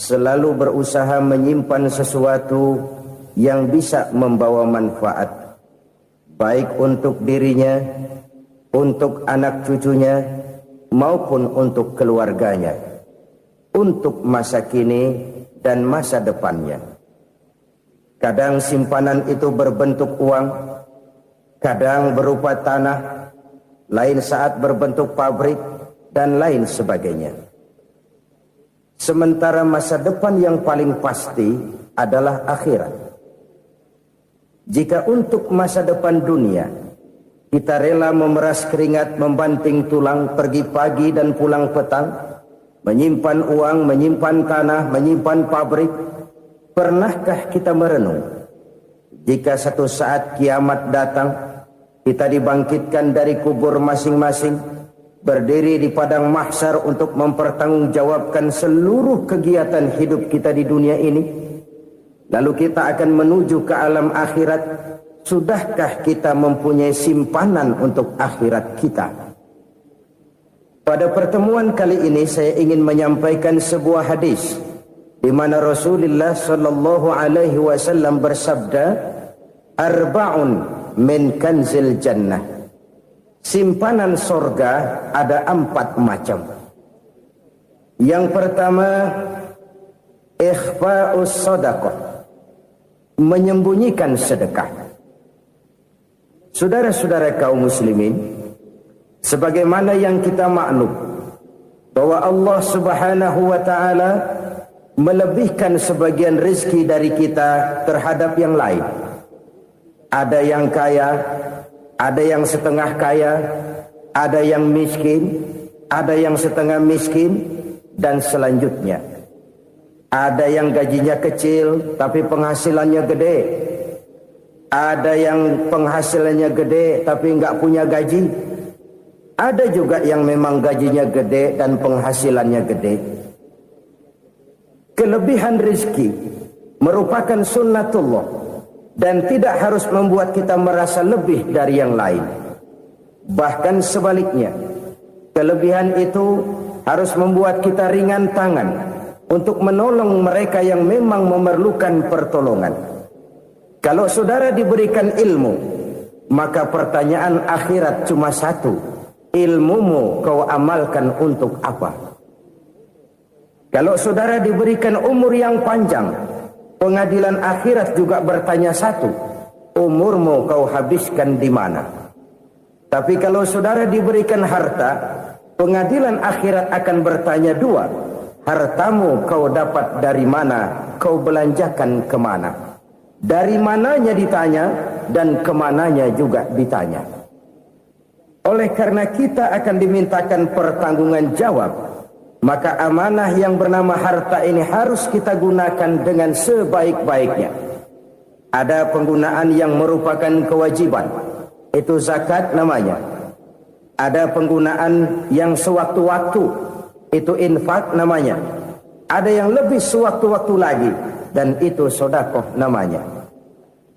selalu berusaha menyimpan sesuatu yang bisa membawa manfaat, baik untuk dirinya, untuk anak cucunya, maupun untuk keluarganya, untuk masa kini dan masa depannya. Kadang simpanan itu berbentuk uang, kadang berupa tanah, lain saat berbentuk pabrik, dan lain sebagainya. Sementara masa depan yang paling pasti adalah akhirat. Jika untuk masa depan dunia kita rela memeras keringat, membanting tulang, pergi pagi dan pulang petang, menyimpan uang, menyimpan tanah, menyimpan pabrik, pernahkah kita merenung jika satu saat kiamat datang, kita dibangkitkan dari kubur masing-masing, berdiri di padang mahsyar untuk mempertanggungjawabkan seluruh kegiatan hidup kita di dunia ini, lalu kita akan menuju ke alam akhirat. Sudahkah kita mempunyai simpanan untuk akhirat kita? Pada pertemuan kali ini saya ingin menyampaikan sebuah hadis di mana Rasulullah sallallahu alaihi wasallam bersabda, "Arba'un min kanzil jannah." Simpanan sorga ada 4 macam. Yang pertama, ikhfa'us sadaqah, menyembunyikan sedekah. Saudara-saudara kaum muslimin, sebagaimana yang kita maklum bahwa Allah Subhanahu wa taala melebihkan sebagian rezeki dari kita terhadap yang lain. Ada yang kaya, ada yang setengah kaya, ada yang miskin, ada yang setengah miskin, dan selanjutnya. Ada yang gajinya kecil tapi penghasilannya gede. Ada yang penghasilannya gede tapi nggak punya gaji. Ada juga yang memang gajinya gede dan penghasilannya gede. Kelebihan rezeki merupakan sunnatullah dan tidak harus membuat kita merasa lebih dari yang lain. Bahkan sebaliknya, kelebihan itu harus membuat kita ringan tangan untuk menolong mereka yang memang memerlukan pertolongan. Kalau saudara diberikan ilmu, maka pertanyaan akhirat cuma satu: ilmumu kau amalkan untuk apa? Kalau saudara diberikan umur yang panjang, pengadilan akhirat juga bertanya satu: umurmu kau habiskan di mana? Tapi kalau saudara diberikan harta, pengadilan akhirat akan bertanya dua: hartamu kau dapat dari mana? Kau belanjakan kemana? Dari mananya ditanya, dan kemananya juga ditanya. Oleh karena kita akan dimintakan pertanggungan jawab, maka amanah yang bernama harta ini harus kita gunakan dengan sebaik-baiknya. Ada penggunaan yang merupakan kewajiban, itu zakat namanya. Ada penggunaan yang sewaktu-waktu, itu infak namanya. Ada yang lebih sewaktu-waktu lagi, dan itu sedekah namanya.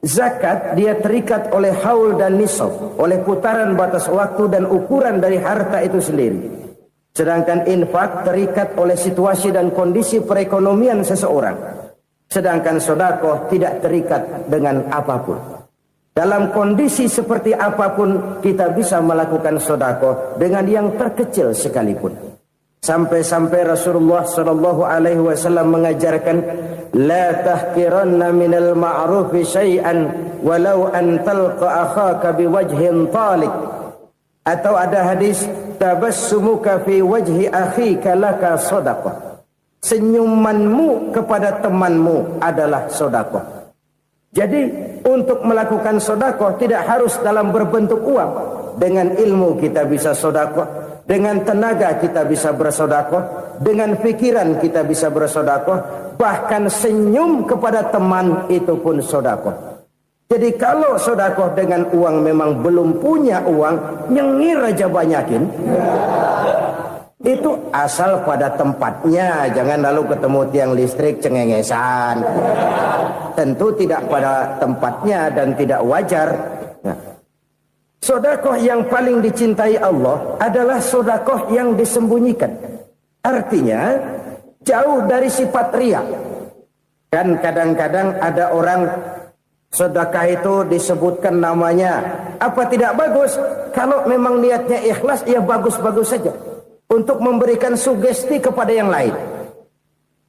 Zakat dia terikat oleh haul dan nisab, oleh putaran batas waktu dan ukuran dari harta itu sendiri. Sedangkan infak terikat oleh situasi dan kondisi perekonomian seseorang. Sedangkan sedekah tidak terikat dengan apapun. Dalam kondisi seperti apapun kita bisa melakukan sedekah dengan yang terkecil sekalipun. Sampai-sampai Rasulullah sallallahu alaihi wasallam mengajarkan, la tahqiranna minal ma'rufi syai'an walau an talqa akhaka biwajhin talik. Atau ada hadis, tabassumuka fi wajhi akhika laka shadaqah. Senyumanmu kepada temanmu adalah sedekah. Jadi untuk melakukan sedekah tidak harus dalam berbentuk uang. Dengan ilmu kita bisa sedekah, dengan tenaga kita bisa bersedekah, dengan pikiran kita bisa bersedekah, bahkan senyum kepada teman itu pun sedekah. Jadi kalau sedekah dengan uang memang belum punya uang, nyengir aja banyakin. Itu asal pada tempatnya, jangan lalu ketemu tiang listrik cengengesan. Tentu tidak pada tempatnya dan tidak wajar. Nah, sedekah yang paling dicintai Allah adalah sedekah yang disembunyikan. Artinya, jauh dari sifat riya. Kan kadang-kadang ada orang sedekah itu disebutkan namanya, apa tidak bagus? Kalau memang niatnya ikhlas, ya bagus-bagus saja. Untuk memberikan sugesti kepada yang lain.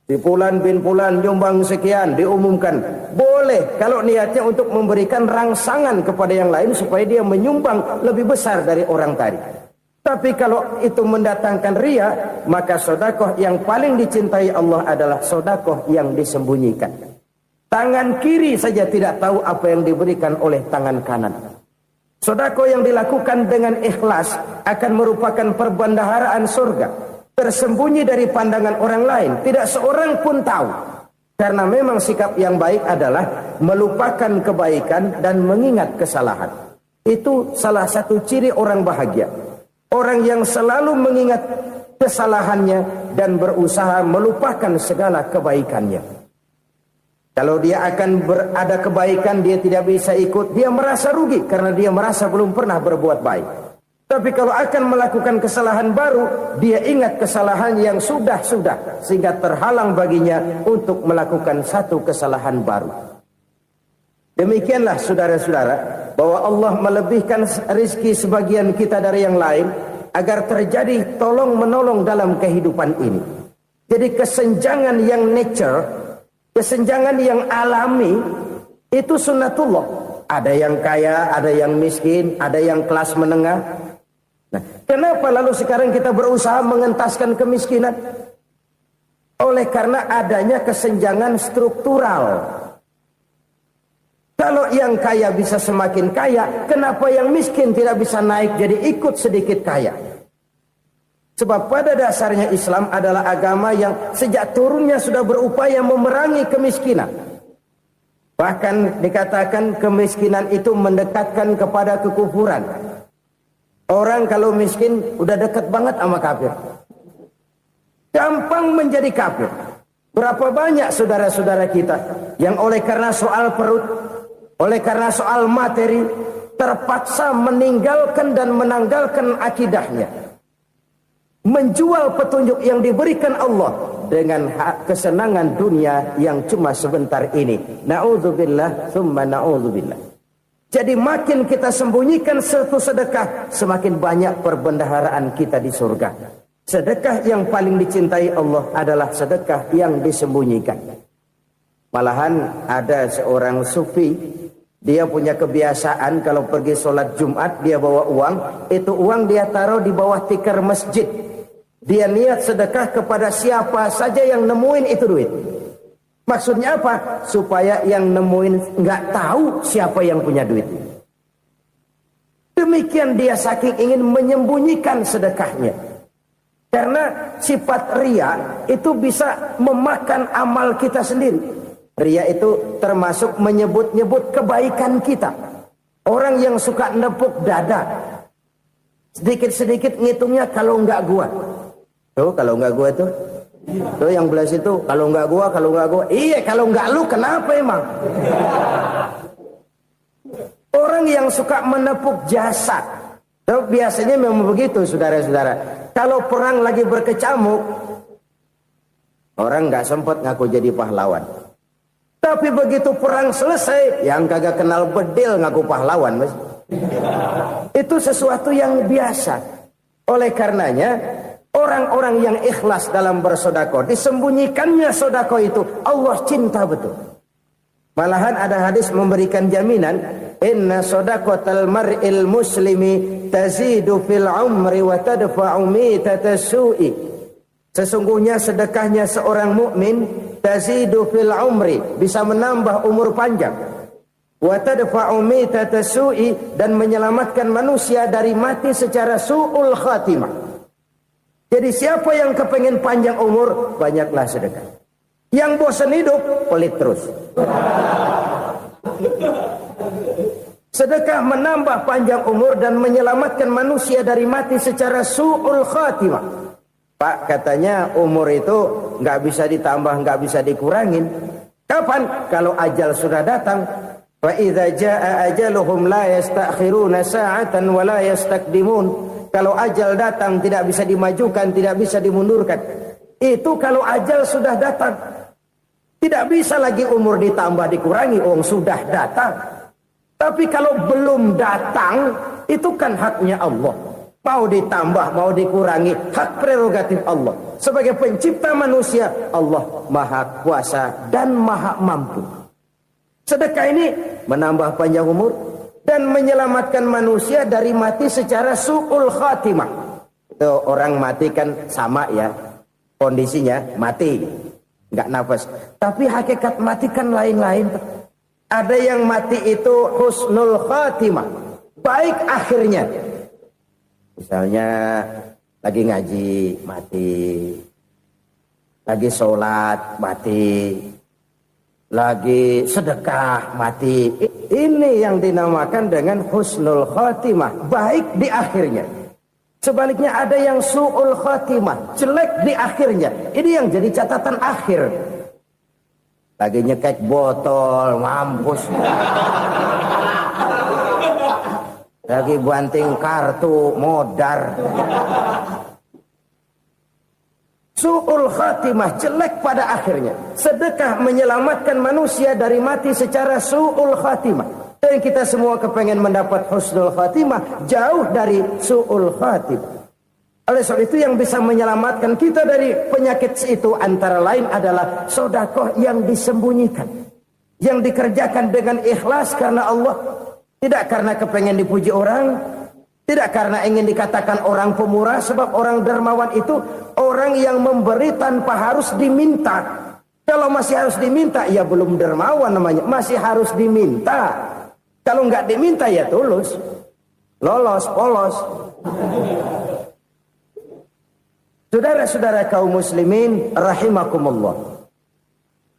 Di Fulan bin Fulan nyumbang sekian, diumumkan. Boleh kalau niatnya untuk memberikan rangsangan kepada yang lain supaya dia menyumbang lebih besar dari orang tadi. Tapi kalau itu mendatangkan riya, maka sedekah yang paling dicintai Allah adalah sedekah yang disembunyikan. Tangan kiri saja tidak tahu apa yang diberikan oleh tangan kanan. Sedekah yang dilakukan dengan ikhlas akan merupakan perbendaharaan surga, tersembunyi dari pandangan orang lain, tidak seorang pun tahu. Karena memang sikap yang baik adalah melupakan kebaikan dan mengingat kesalahan. Itu salah satu ciri orang bahagia. Orang yang selalu mengingat kesalahannya dan berusaha melupakan segala kebaikannya. Kalau dia akan berada kebaikan, dia tidak bisa ikut, dia merasa rugi karena dia merasa belum pernah berbuat baik. Tapi kalau akan melakukan kesalahan baru, dia ingat kesalahan yang sudah-sudah, sehingga terhalang baginya untuk melakukan satu kesalahan baru. Demikianlah saudara-saudara, bahwa Allah melebihkan rizki sebagian kita dari yang lain, agar terjadi tolong-menolong dalam kehidupan ini. Jadi kesenjangan yang nature, kesenjangan yang alami, itu sunnatullah. Ada yang kaya, ada yang miskin, ada yang kelas menengah. Nah, kenapa lalu sekarang kita berusaha mengentaskan kemiskinan? Oleh karena adanya kesenjangan struktural. Kalau yang kaya bisa semakin kaya, kenapa yang miskin tidak bisa naik jadi ikut sedikit kaya? Sebab pada dasarnya Islam adalah agama yang sejak turunnya sudah berupaya memerangi kemiskinan. Bahkan dikatakan kemiskinan itu mendekatkan kepada kekufuran. Orang kalau miskin udah dekat banget sama kafir. Gampang menjadi kafir. Berapa banyak saudara-saudara kita yang oleh karena soal perut, oleh karena soal materi, terpaksa meninggalkan dan menanggalkan akidahnya. Menjual petunjuk yang diberikan Allah dengan kesenangan dunia yang cuma sebentar ini. Na'udzubillah, thumma na'udzubillah. Jadi makin kita sembunyikan satu sedekah, semakin banyak perbendaharaan kita di surga. Sedekah yang paling dicintai Allah adalah sedekah yang disembunyikan. Malahan ada seorang sufi, dia punya kebiasaan kalau pergi sholat Jumat dia bawa uang, itu uang dia taruh di bawah tikar masjid. Dia niat sedekah kepada siapa saja yang nemuin itu duit. Maksudnya apa? Supaya yang nemuin nggak tahu siapa yang punya duit. Demikian dia saking ingin menyembunyikan sedekahnya. Karena sifat riya itu bisa memakan amal kita sendiri. Riya itu termasuk menyebut-nyebut kebaikan kita. Orang yang suka nepuk dada, sedikit-sedikit ngitungnya kalau nggak gua. Tuh kalau nggak gua tuh. Tuh yang belas itu kalau nggak gua. Iya kalau nggak lu kenapa emang? Orang yang suka menepuk jasad. Tuh biasanya memang begitu saudara-saudara. Kalau perang lagi berkecamuk, orang nggak sempat ngaku jadi pahlawan. Tapi begitu perang selesai, yang kagak kenal bedil ngaku pahlawan, mas. Itu sesuatu yang biasa. Oleh karenanya, orang-orang yang ikhlas dalam bersedekah, disembunyikannya sedekah itu, Allah cinta betul. Malahan ada hadis memberikan jaminan, inna sadaqatal mar'il muslimi tazidu fil umri wa tadfa'u mitatas su'i. Sesungguhnya sedekahnya seorang mukmin tazidu fil umri, bisa menambah umur panjang. Wa tadfa'u mitatas su'i, dan menyelamatkan manusia dari mati secara su'ul khatimah. Jadi siapa yang kepengen panjang umur, banyaklah sedekah. Yang bosan hidup, pelit terus. Sedekah menambah panjang umur dan menyelamatkan manusia dari mati secara su'ul khatimah. Pak, katanya umur itu nggak bisa ditambah, nggak bisa dikurangin. Kapan? Kalau ajal sudah datang. Fa idza jaa ajaluhum la yastakhiruna sa'atan wa la yastaqdimun. Kalau ajal datang tidak bisa dimajukan, tidak bisa dimundurkan. Itu kalau ajal sudah datang. Tidak bisa lagi umur ditambah dikurangi, sudah datang. Tapi kalau belum datang, itu kan haknya Allah. Mau ditambah, mau dikurangi, hak prerogatif Allah. Sebagai pencipta manusia, Allah maha kuasa dan maha mampu. Sedekah ini menambah panjang umur dan menyelamatkan manusia dari mati secara su'ul khatimah. Itu orang mati kan sama ya, kondisinya mati, nggak nafas. Tapi hakikat mati kan lain-lain. Ada yang mati itu husnul khatimah, baik akhirnya. Misalnya lagi ngaji mati, lagi sholat mati, lagi sedekah mati. Ini yang dinamakan dengan husnul khatimah, baik di akhirnya. Sebaliknya ada yang su'ul khatimah, jelek di akhirnya. Ini yang jadi catatan akhir. Lagi nyekek botol, mampus. Lagi banting kartu, modar. Su'ul khatimah, jelek pada akhirnya. Sedekah menyelamatkan manusia dari mati secara su'ul khatimah. Dan kita semua kepengen mendapat husnul khatimah, jauh dari su'ul khatimah. Oleh sebab itu yang bisa menyelamatkan kita dari penyakit itu antara lain adalah sedekah yang disembunyikan, yang dikerjakan dengan ikhlas karena Allah. Tidak karena kepengen dipuji orang, tidak karena ingin dikatakan orang pemurah, sebab orang dermawan itu orang yang memberi tanpa harus diminta. Kalau masih harus diminta, ya belum dermawan namanya, masih harus diminta. Kalau nggak diminta ya tulus, lolos, polos. Saudara-saudara kaum muslimin rahimakumullah.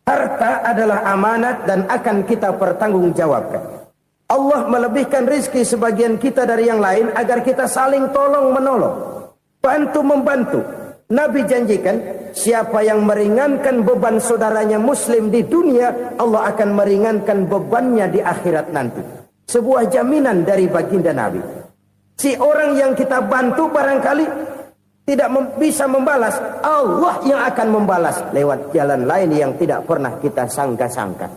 Harta adalah amanat dan akan kita pertanggungjawabkan. Allah melebihkan rizki sebagian kita dari yang lain agar kita saling tolong menolong, bantu membantu. Nabi janjikan siapa yang meringankan beban saudaranya muslim di dunia, Allah akan meringankan bebannya di akhirat nanti. Sebuah jaminan dari baginda Nabi. Si orang yang kita bantu barangkali tidak bisa membalas, Allah yang akan membalas lewat jalan lain yang tidak pernah kita sangka-sangka.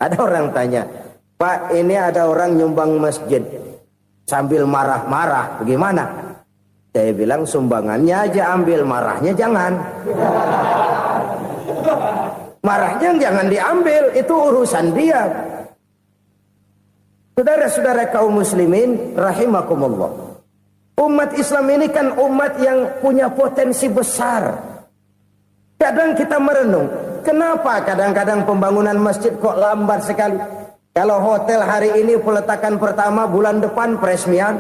Ada orang tanya, Pak, ini ada orang nyumbang masjid sambil marah-marah, bagaimana? Saya bilang sumbangannya aja ambil, marahnya jangan. Marahnya jangan diambil, itu urusan dia. Saudara-saudara kaum muslimin rahimakumullah. Umat Islam ini kan umat yang punya potensi besar. Kadang kita merenung, kenapa kadang-kadang pembangunan masjid kok lambat sekali? Kalau hotel hari ini peletakan pertama, bulan depan peresmian.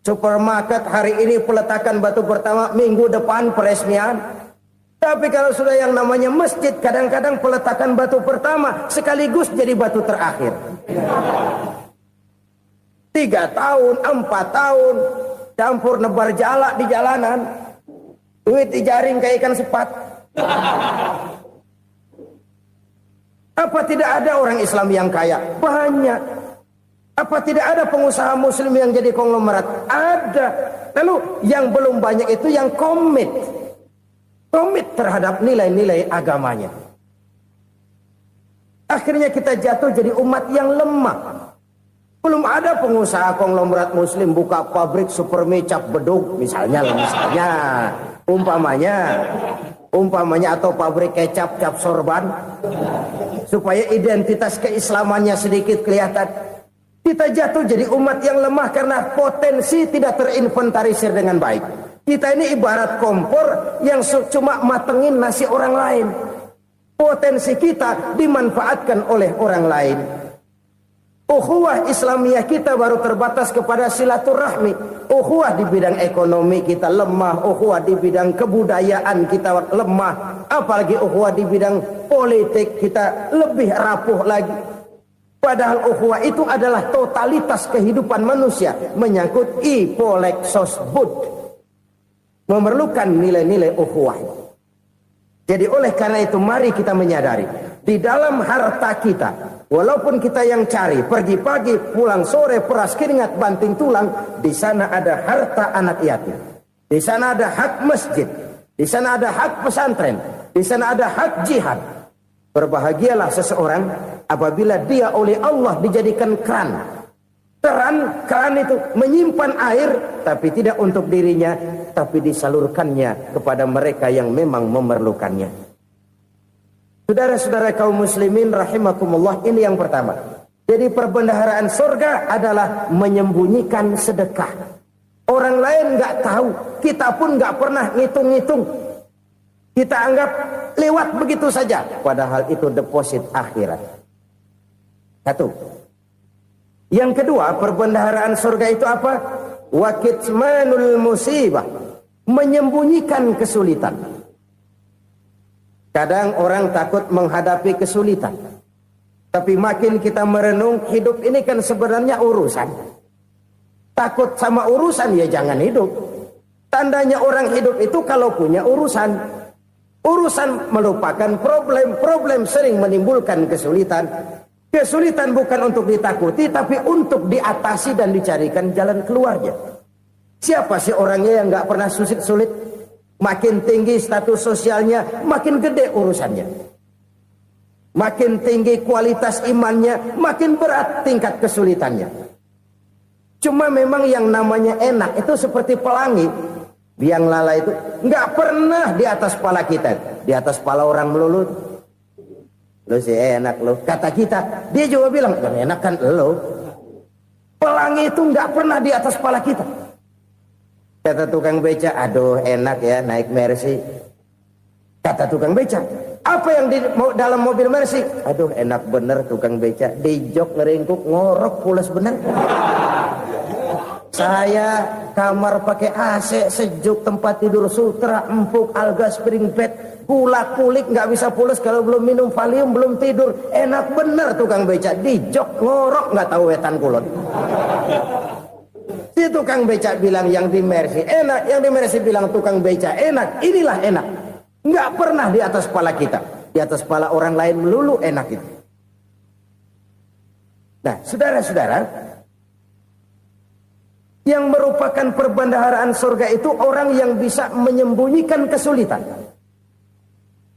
Supermarket hari ini peletakan batu pertama, minggu depan peresmian. Tapi kalau sudah yang namanya masjid, kadang-kadang peletakan batu pertama sekaligus jadi batu terakhir. 3 tahun, 4 tahun, campur nebar jalak di jalanan. Duit dijaring kayak ikan sepat. Apa tidak ada orang Islam yang kaya? Banyak. Apa tidak ada pengusaha muslim yang jadi konglomerat? Ada. Lalu yang belum banyak itu yang komit terhadap nilai-nilai agamanya. Akhirnya kita jatuh jadi umat yang lemah. Belum ada pengusaha konglomerat muslim buka pabrik supermi cap beduk misalnya umpamanya atau pabrik kecap cap sorban supaya identitas keislamannya sedikit kelihatan. Kita jatuh jadi umat yang lemah karena potensi tidak terinventarisir dengan baik. Kita ini ibarat kompor yang cuma matengin nasi orang lain. Potensi kita dimanfaatkan oleh orang lain. Ukhuwah Islamiyah kita baru terbatas kepada silaturahmi. Ukhuwah di bidang ekonomi kita lemah. Ukhuwah di bidang kebudayaan kita lemah. Apalagi ukhuwah di bidang politik kita lebih rapuh lagi. Padahal ukhuwah itu adalah totalitas kehidupan manusia. Menyangkut ipolek sosbud. Memerlukan nilai-nilai ukhuwah. Jadi oleh karena itu mari kita menyadari. Di dalam harta kita, walaupun kita yang cari, pergi pagi, pulang sore, peras keringat, banting tulang, di sana ada harta anak yatim. Di sana ada hak masjid. di sana ada hak pesantren, di sana ada hak jihad. Berbahagialah seseorang apabila dia oleh Allah dijadikan keran. Keran itu menyimpan air, tapi tidak untuk dirinya, tapi disalurkannya kepada mereka yang memang memerlukannya. Saudara-saudara kaum muslimin rahimakumullah, ini yang pertama. Jadi perbendaharaan surga adalah menyembunyikan sedekah. Orang lain nggak tahu, kita pun nggak pernah ngitung-ngitung. Kita anggap lewat begitu saja, padahal itu deposit akhirat. Satu. Yang kedua, perbendaharaan surga itu apa? Wa kitmanul musibah, menyembunyikan kesulitan. Kadang orang takut menghadapi kesulitan, tapi makin kita merenung, hidup ini kan sebenarnya urusan. Takut sama urusan, ya jangan hidup. Tandanya orang hidup itu kalau punya urusan. Urusan melupakan problem. Problem sering menimbulkan kesulitan. Kesulitan bukan untuk ditakuti, tapi untuk diatasi dan dicarikan jalan keluarnya. Siapa sih orangnya yang gak pernah sulit-sulit? Makin tinggi status sosialnya, makin gede urusannya. Makin tinggi kualitas imannya, makin berat tingkat kesulitannya. Cuma memang yang namanya enak itu seperti pelangi. Biang lala itu nggak pernah di atas kepala kita, di atas kepala orang melulu. Lu sih enak lu, kata kita. Dia juga bilang yang enak kan lu. Pelangi itu nggak pernah di atas kepala kita. Kata tukang beca, aduh enak ya naik Mercy. Kata tukang beca, apa yang di dalam mobil Mercy? Aduh enak bener tukang beca, di jok ngeringkuk ngorok pulas bener. Saya kamar pakai AC, sejuk, tempat tidur sutra, empuk, alga, spring bed, gula kulik, nggak bisa pulas kalau belum minum Valium, belum tidur. Enak bener tukang beca, di jok ngorok nggak tahu wetan kulon. Si tukang beca bilang yang di Mercy enak, yang di Mercy bilang tukang beca enak. Inilah enak, nggak pernah di atas kepala kita, di atas kepala orang lain melulu enak itu. Nah, saudara-saudara, yang merupakan perbendaharaan surga itu orang yang bisa menyembunyikan kesulitan,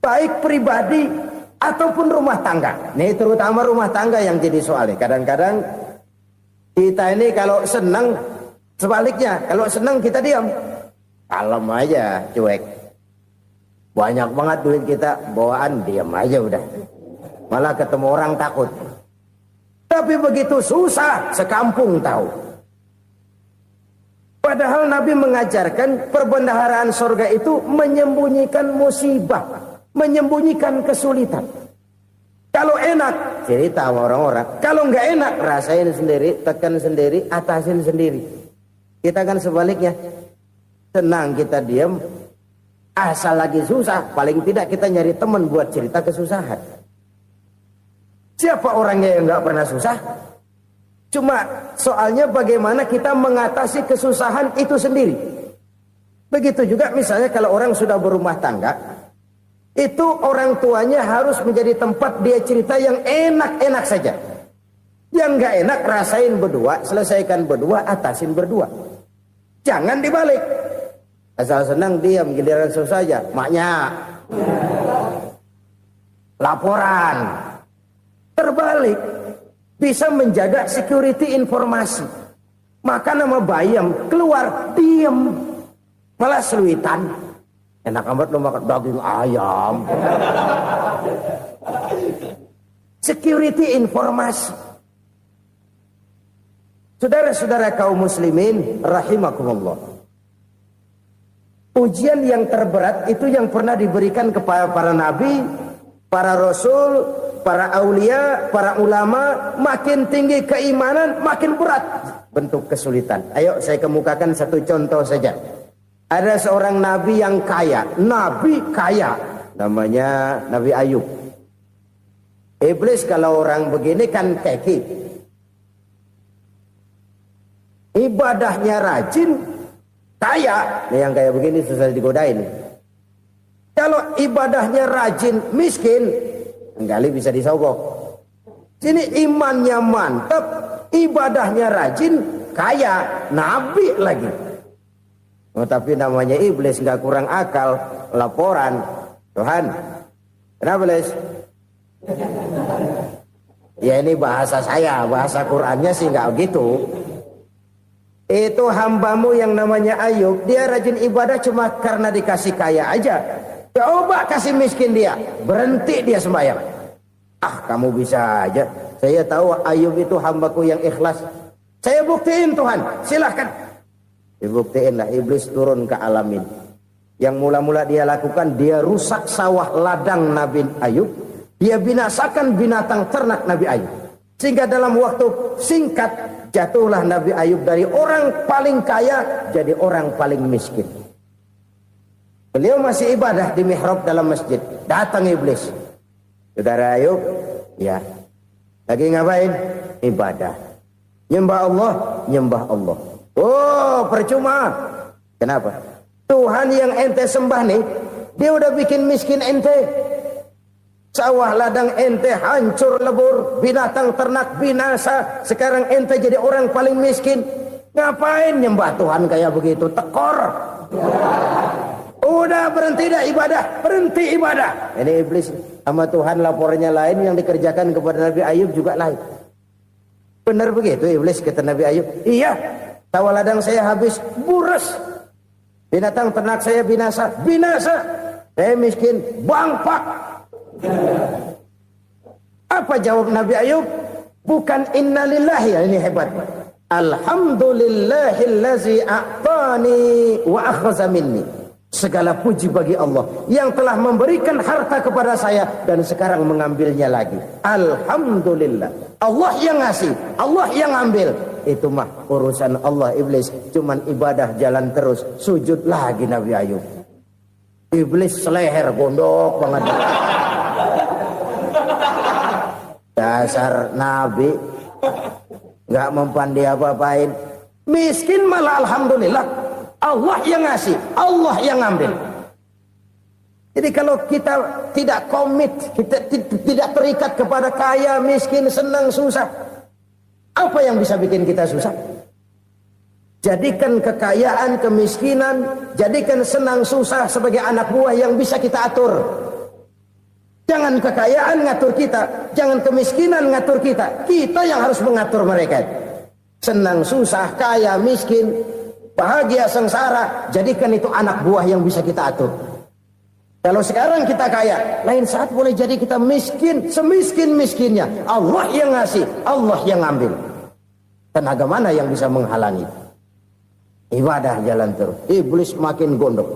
baik pribadi ataupun rumah tangga. Nih terutama rumah tangga yang jadi soalnya. Kadang-kadang kita ini kalau senang, sebaliknya kalau senang kita diam, kalem aja, cuek. Banyak banget duit kita bawaan, diam aja udah. Malah ketemu orang takut. Tapi begitu susah, sekampung tahu. Padahal Nabi mengajarkan perbendaharaan surga itu menyembunyikan musibah, menyembunyikan kesulitan. Kalau enak, cerita sama orang-orang. Kalau nggak enak, rasain sendiri, tekan sendiri, atasin sendiri. Kita kan sebaliknya, senang kita diam, asal lagi susah, paling tidak kita nyari teman buat cerita kesusahan. Siapa orangnya yang nggak pernah susah? Cuma soalnya bagaimana kita mengatasi kesusahan itu sendiri. Begitu juga misalnya kalau orang sudah berumah tangga, itu orang tuanya harus menjadi tempat dia cerita yang enak-enak saja. Yang nggak enak rasain berdua, selesaikan berdua, atasin berdua. Jangan dibalik. Asal senang diam, giliran susah saja. Maknya laporan. Terbalik. Bisa menjaga security informasi. Maka nama bayam keluar diam, malah seluitan. Enak amat lo makan daging ayam. Security informasi. Saudara-saudara kaum muslimin rahimakumullah. Ujian yang terberat itu yang pernah diberikan kepada para nabi, para rasul, para aulia, para ulama. Makin tinggi keimanan, makin berat bentuk kesulitan. Ayo saya kemukakan satu contoh saja. Ada seorang nabi yang kaya, nabi kaya, namanya Nabi Ayub. Iblis kalau orang begini kan keki, ibadahnya rajin, kaya. Nih yang kayak begini susah digodain. Kalau ibadahnya rajin, miskin, enggali bisa disogok. Sini imannya mantap, ibadahnya rajin, kaya, nabi lagi. Oh, tapi namanya iblis nggak kurang akal. laporan. Tuhan, kenapa Les? Ya ini bahasa saya, bahasa Qur'annya sih nggak gitu. Itu hambamu yang namanya Ayub, dia rajin ibadah cuma karena dikasih kaya aja. Coba kasih miskin dia, berhenti dia sembahyang. Ah, kamu bisa aja. Saya tahu Ayub itu hambaku yang ikhlas. Saya buktiin Tuhan, silahkan. Dibuktiin lah, iblis turun ke alam ini. Yang mula-mula dia lakukan, dia rusak sawah ladang Nabi Ayub. Dia binasakan binatang ternak Nabi Ayub. Sehingga dalam waktu singkat, jatuhlah Nabi Ayub dari orang paling kaya, jadi orang paling miskin. Beliau masih ibadah di mihrab dalam masjid. Datang iblis. Saudara Ayub, ya. Lagi ngapain? Ibadah. Nyembah Allah, nyembah Allah. Oh, percuma. Kenapa? Tuhan yang ente sembah nih, dia udah bikin miskin ente. Sawah ladang ente hancur lebur, binatang ternak binasa. Sekarang ente jadi orang paling miskin. Ngapain nyembah Tuhan kayak begitu? Tekor. Udah berhenti dah ibadah, berhenti ibadah. Ini iblis sama Tuhan laporannya lain, yang dikerjakan kepada Nabi Ayub juga lain. Benar begitu iblis kata Nabi Ayub? Iya, sawah ladang saya habis, buras. Binatang ternak saya binasa, binasa. Saya miskin, bangpak. Apa jawab Nabi Ayub? Bukan innalillahi, ya ini hebat. Alhamdulillahillazi a'tani wa akhadha minni. Segala puji bagi Allah yang telah memberikan harta kepada saya dan sekarang mengambilnya lagi. Alhamdulillah. Allah yang ngasih, Allah yang ambil. Itu mah urusan Allah. Iblis cuman ibadah jalan terus, sujud lagi Nabi Ayub. Iblis seleher gondok banget. Dasar Nabi nggak mempan dia apa-apain. Miskin malah alhamdulillah. Allah yang ngasih, Allah yang ngambil. Jadi kalau kita tidak komit, kita tidak terikat kepada kaya, miskin, senang, susah, apa yang bisa bikin kita susah? Jadikan kekayaan, kemiskinan, jadikan senang, susah sebagai anak buah yang bisa kita atur. Jangan kekayaan ngatur kita, jangan kemiskinan ngatur kita. Kita yang harus mengatur mereka. Senang, susah, kaya, miskin, bahagia, sengsara, jadikan itu anak buah yang bisa kita atur. Kalau sekarang kita kaya, lain saat boleh jadi kita miskin, semiskin-miskinnya. Allah yang ngasih, Allah yang ngambil. Tenaga mana yang bisa menghalangi? Ibadah jalan terus. Iblis makin gondok.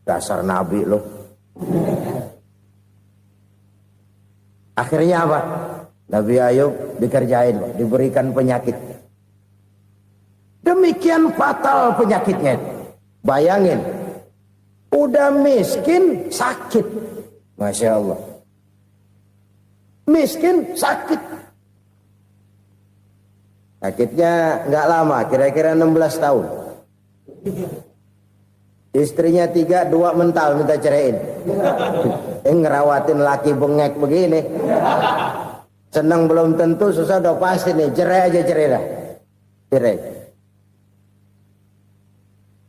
Dasar Nabi loh. Akhirnya apa? Nabi Ayub dikerjain, diberikan penyakit. Demikian fatal penyakitnya. Bayangin, udah miskin sakit. Masya Allah. Miskin sakit. Sakitnya nggak lama, kira-kira 16 tahun. Istrinya 3, 2 mental minta ceraiin. Ngerawatin laki bengek begini. Senang belum tentu, susah udah pasti nih. Cerai aja, cerai dah. Cerai.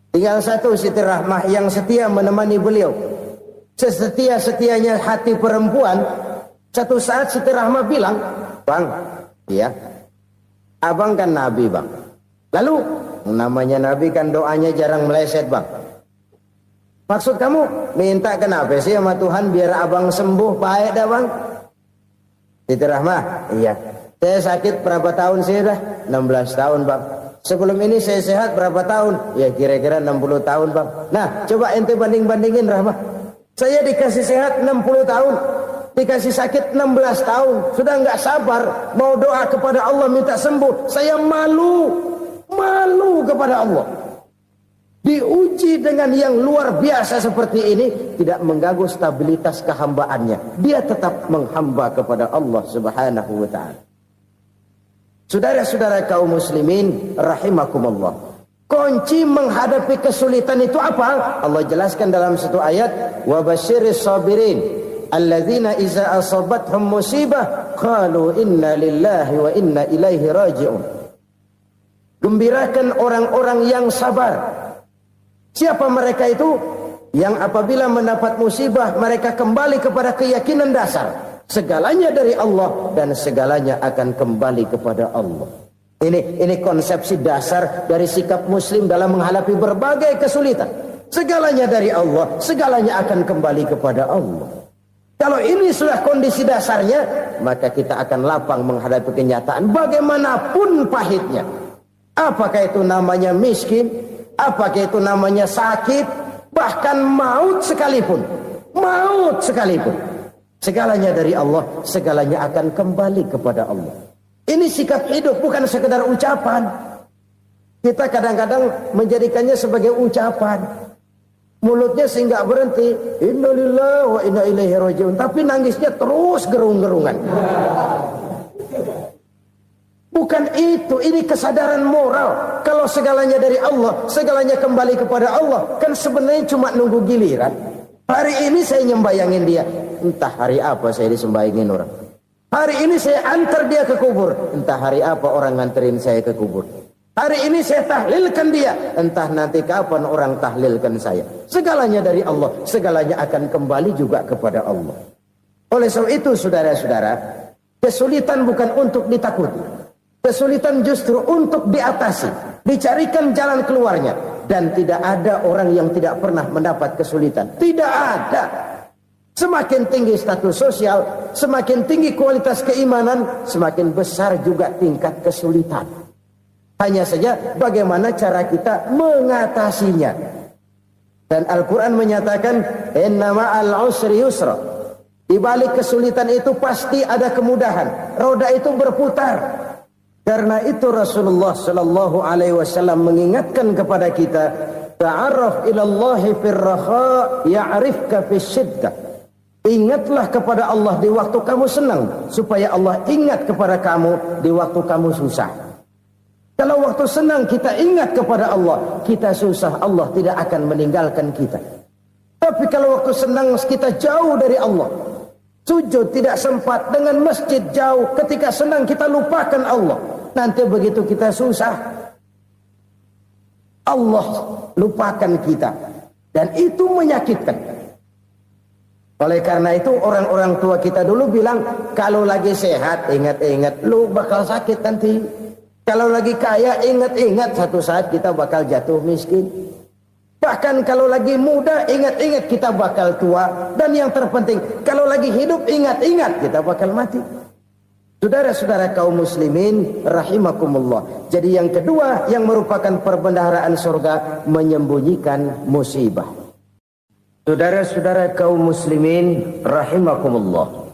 Tinggal satu Siti Rahmah yang setia menemani beliau. Sesetia-setianya hati perempuan. Satu saat Siti Rahmah bilang, "Bang, iya, abang kan Nabi bang. Lalu namanya Nabi kan doanya jarang meleset bang. Maksud kamu minta kenapa sih sama Tuhan biar abang sembuh baik dah bang?" Siti Rahmah, iya. Saya sakit berapa tahun sih dah? 16 tahun bang. Sebelum ini saya sehat berapa tahun? Ya kira-kira 60 tahun bang. Nah coba ente banding-bandingin Rahmah. Saya dikasih sehat 60 tahun. Dikasih sakit 16 tahun. Sudah nggak sabar. Mau doa kepada Allah minta sembuh. Saya malu. Malu kepada Allah. Diuji dengan yang luar biasa seperti ini. Tidak mengganggu stabilitas kehambaannya. Dia tetap menghamba kepada Allah subhanahu wa ta'ala. Saudara-saudara kaum muslimin rahimakumullah. Kunci menghadapi kesulitan itu apa? Allah jelaskan dalam satu ayat, wa basyiris sabirin alladzina iza asabathum musibah qalu inna lillahi wa inna ilaihi raji'un. Gembirakan orang-orang yang sabar. Siapa mereka itu? yang apabila mendapat musibah mereka kembali kepada keyakinan dasar segalanya dari Allah dan segalanya akan kembali kepada Allah. Ini konsepsi dasar dari sikap muslim dalam menghadapi berbagai kesulitan. Segalanya dari Allah, segalanya akan kembali kepada Allah. Kalau ini sudah kondisi dasarnya, maka kita akan lapang menghadapi kenyataan bagaimanapun pahitnya. Apakah itu namanya miskin, apakah itu namanya sakit, bahkan maut sekalipun. Maut sekalipun. Segalanya dari Allah, segalanya akan kembali kepada Allah. Ini sikap hidup, bukan sekedar ucapan. Kita kadang-kadang menjadikannya sebagai ucapan. Mulutnya sehingga berhenti, innalillahi wa inna ilaihi rajiun, tapi nangisnya terus gerung-gerungan. Bukan itu, ini kesadaran moral. Kalau segalanya dari Allah, segalanya kembali kepada Allah, kan sebenarnya cuma nunggu giliran. Hari ini saya nyembayangin dia, entah hari apa saya disembayangin orang. Hari ini saya antar dia ke kubur, entah hari apa orang nganterin saya ke kubur. Hari ini saya tahlilkan dia, entah nanti kapan orang tahlilkan saya. Segalanya dari Allah, segalanya akan kembali juga kepada Allah. Oleh sebab itu saudara-saudara, kesulitan bukan untuk ditakuti. Kesulitan justru untuk diatasi, dicarikan jalan keluarnya. Dan tidak ada orang yang tidak pernah mendapat kesulitan. Tidak ada. Semakin tinggi status sosial, semakin tinggi kualitas keimanan, semakin besar juga tingkat kesulitan. Hanya saja bagaimana cara kita mengatasinya. Dan Al-Quran menyatakan, inna ma'al usri yusra. Di balik kesulitan itu pasti ada kemudahan. Roda itu berputar. Karena itu Rasulullah sallallahu alaihi wasallam mengingatkan kepada kita, ta'arraf ila Allah fir raha ya'rifka fis syiddah. Ingatlah kepada Allah di waktu kamu senang, supaya Allah ingat kepada kamu di waktu kamu susah. Kalau waktu senang kita ingat kepada Allah, kita susah, Allah tidak akan meninggalkan kita. Tapi kalau waktu senang kita jauh dari Allah, sujud tidak sempat, dengan masjid jauh, ketika senang kita lupakan Allah. Nanti begitu kita susah, Allah lupakan kita. Dan itu menyakitkan. Oleh karena itu orang-orang tua kita dulu bilang, kalau lagi sehat ingat-ingat lu bakal sakit nanti. Kalau lagi kaya ingat-ingat satu saat kita bakal jatuh miskin. Bahkan kalau lagi muda ingat-ingat kita bakal tua. Dan yang terpenting, kalau lagi hidup ingat-ingat kita bakal mati. Saudara-saudara kaum muslimin rahimakumullah. Jadi yang kedua yang merupakan perbendaharaan surga, menyembunyikan musibah. Saudara-saudara kaum muslimin rahimakumullah.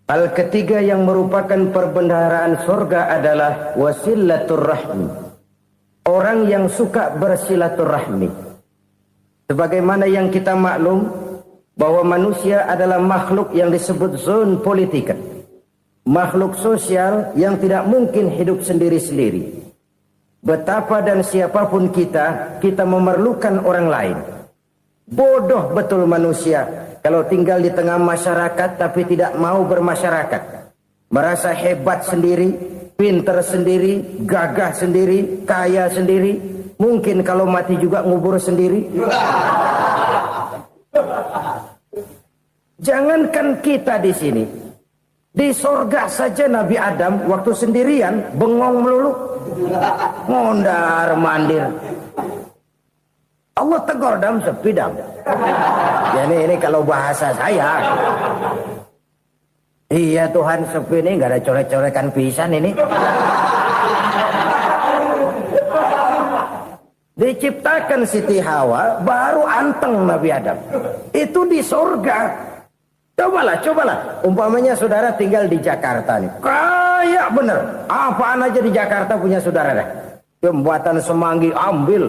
Hal ketiga yang merupakan perbendaharaan surga adalah wasilatur rahmi. Orang yang suka bersilaturahmi. Sebagaimana yang kita maklum bahwa manusia adalah makhluk yang disebut zon politika. Makhluk sosial yang tidak mungkin hidup sendiri-sendiri. Betapa dan siapapun kita memerlukan orang lain. Bodoh betul manusia kalau tinggal di tengah masyarakat tapi tidak mau bermasyarakat. Merasa hebat sendiri, pinter sendiri, gagah sendiri, kaya sendiri. Mungkin kalau mati juga ngubur sendiri. Jangankan kita di sini. Di sorga saja Nabi Adam waktu sendirian bengong melulu, ngondar mandir. Allah tegur dam sepi dam. Jadi ini kalau bahasa saya, iya Tuhan sepi ini nggak ada coret-corekan pisan ini. Diciptakan Siti Hawa baru anteng Nabi Adam. Itu di sorga. Cobalah. Umpamanya saudara tinggal di Jakarta nih. Kayak bener. Apaan aja di Jakarta punya saudara dah. Jembatan Semanggi ambil.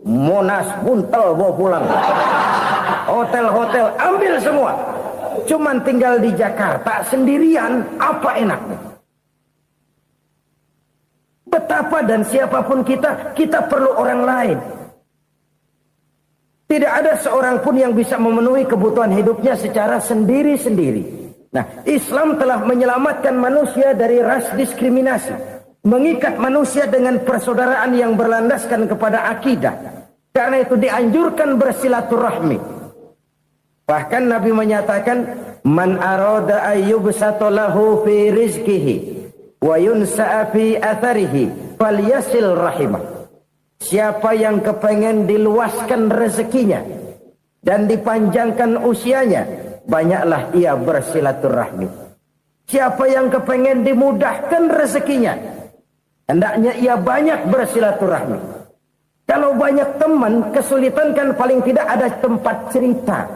Monas, Buntel bawa pulang. Hotel-hotel ambil semua. Cuman tinggal di Jakarta sendirian. Apa enaknya? Betapa dan siapapun kita perlu orang lain. Tidak ada seorang pun yang bisa memenuhi kebutuhan hidupnya secara sendiri-sendiri. Nah, Islam telah menyelamatkan manusia dari ras diskriminasi. Mengikat manusia dengan persaudaraan yang berlandaskan kepada akidah. Karena itu dianjurkan bersilaturahmi. Bahkan Nabi menyatakan, man arada ayyubsata lahu fi rizqihi wa yunsa'a fi atharihi falyasil rahimah. Siapa yang kepengen diluaskan rezekinya dan dipanjangkan usianya, banyaklah ia bersilaturahmi. Siapa yang kepengen dimudahkan rezekinya, hendaknya ia banyak bersilaturahmi. Kalau banyak teman, kesulitan kan paling tidak ada tempat cerita.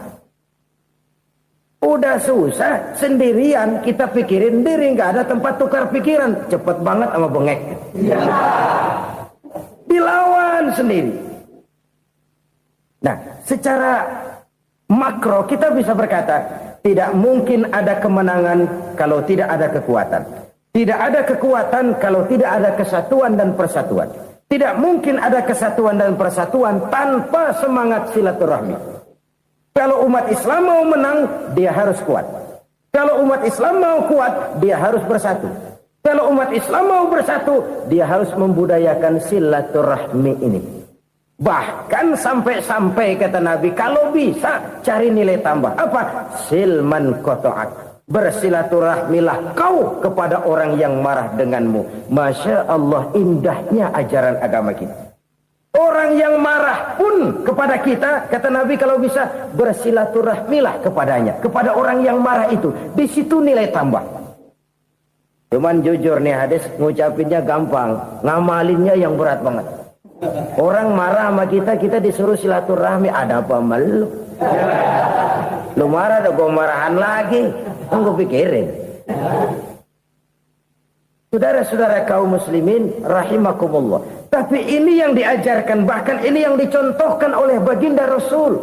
Udah susah, sendirian kita pikirin diri, nggak ada tempat tukar pikiran. Cepet banget sama bengek. Dilawan sendiri. Nah, secara makro kita bisa berkata, tidak mungkin ada kemenangan kalau tidak ada kekuatan. Tidak ada kekuatan kalau tidak ada kesatuan dan persatuan. Tidak mungkin ada kesatuan dan persatuan tanpa semangat silaturahmi. Kalau umat Islam mau menang, dia harus kuat. Kalau umat Islam mau kuat, dia harus bersatu. Kalau umat Islam mau bersatu, dia harus membudayakan silaturahmi ini. Bahkan sampai-sampai kata Nabi, kalau bisa cari nilai tambah. Apa? Silman qata'ak. Bersilaturahmilah kau kepada orang yang marah denganmu. Masya Allah, indahnya ajaran agama kita. Orang yang marah pun kepada kita, kata Nabi, kalau bisa bersilaturahmilah kepadanya, kepada orang yang marah itu. Di situ nilai tambah. Cuman jujur nih hadis, ngucapinnya gampang, ngamalinnya yang berat banget. Orang marah sama kita, kita disuruh silaturahmi, ada apa malu? Lu marah, ada gue marahan lagi. Tunggu pikirin. Saudara-saudara kaum muslimin rahimakumullah. Tapi ini yang diajarkan, bahkan ini yang dicontohkan oleh baginda Rasul.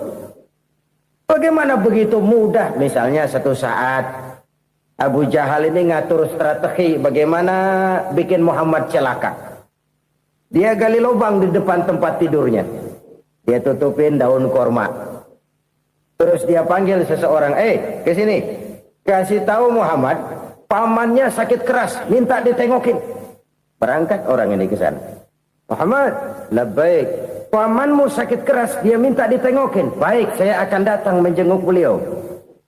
Bagaimana begitu mudah? Misalnya satu saat Abu Jahal ini ngatur strategi bagaimana bikin Muhammad celaka. Dia gali lubang di depan tempat tidurnya. Dia tutupin daun korma. Terus dia panggil seseorang, ke sini. Kasih tahu Muhammad, pamannya sakit keras, minta ditengokin. Berangkat orang ini ke sana. Muhammad, labbaik. Pamanmu sakit keras, dia minta ditengokin. Baik, saya akan datang menjenguk beliau.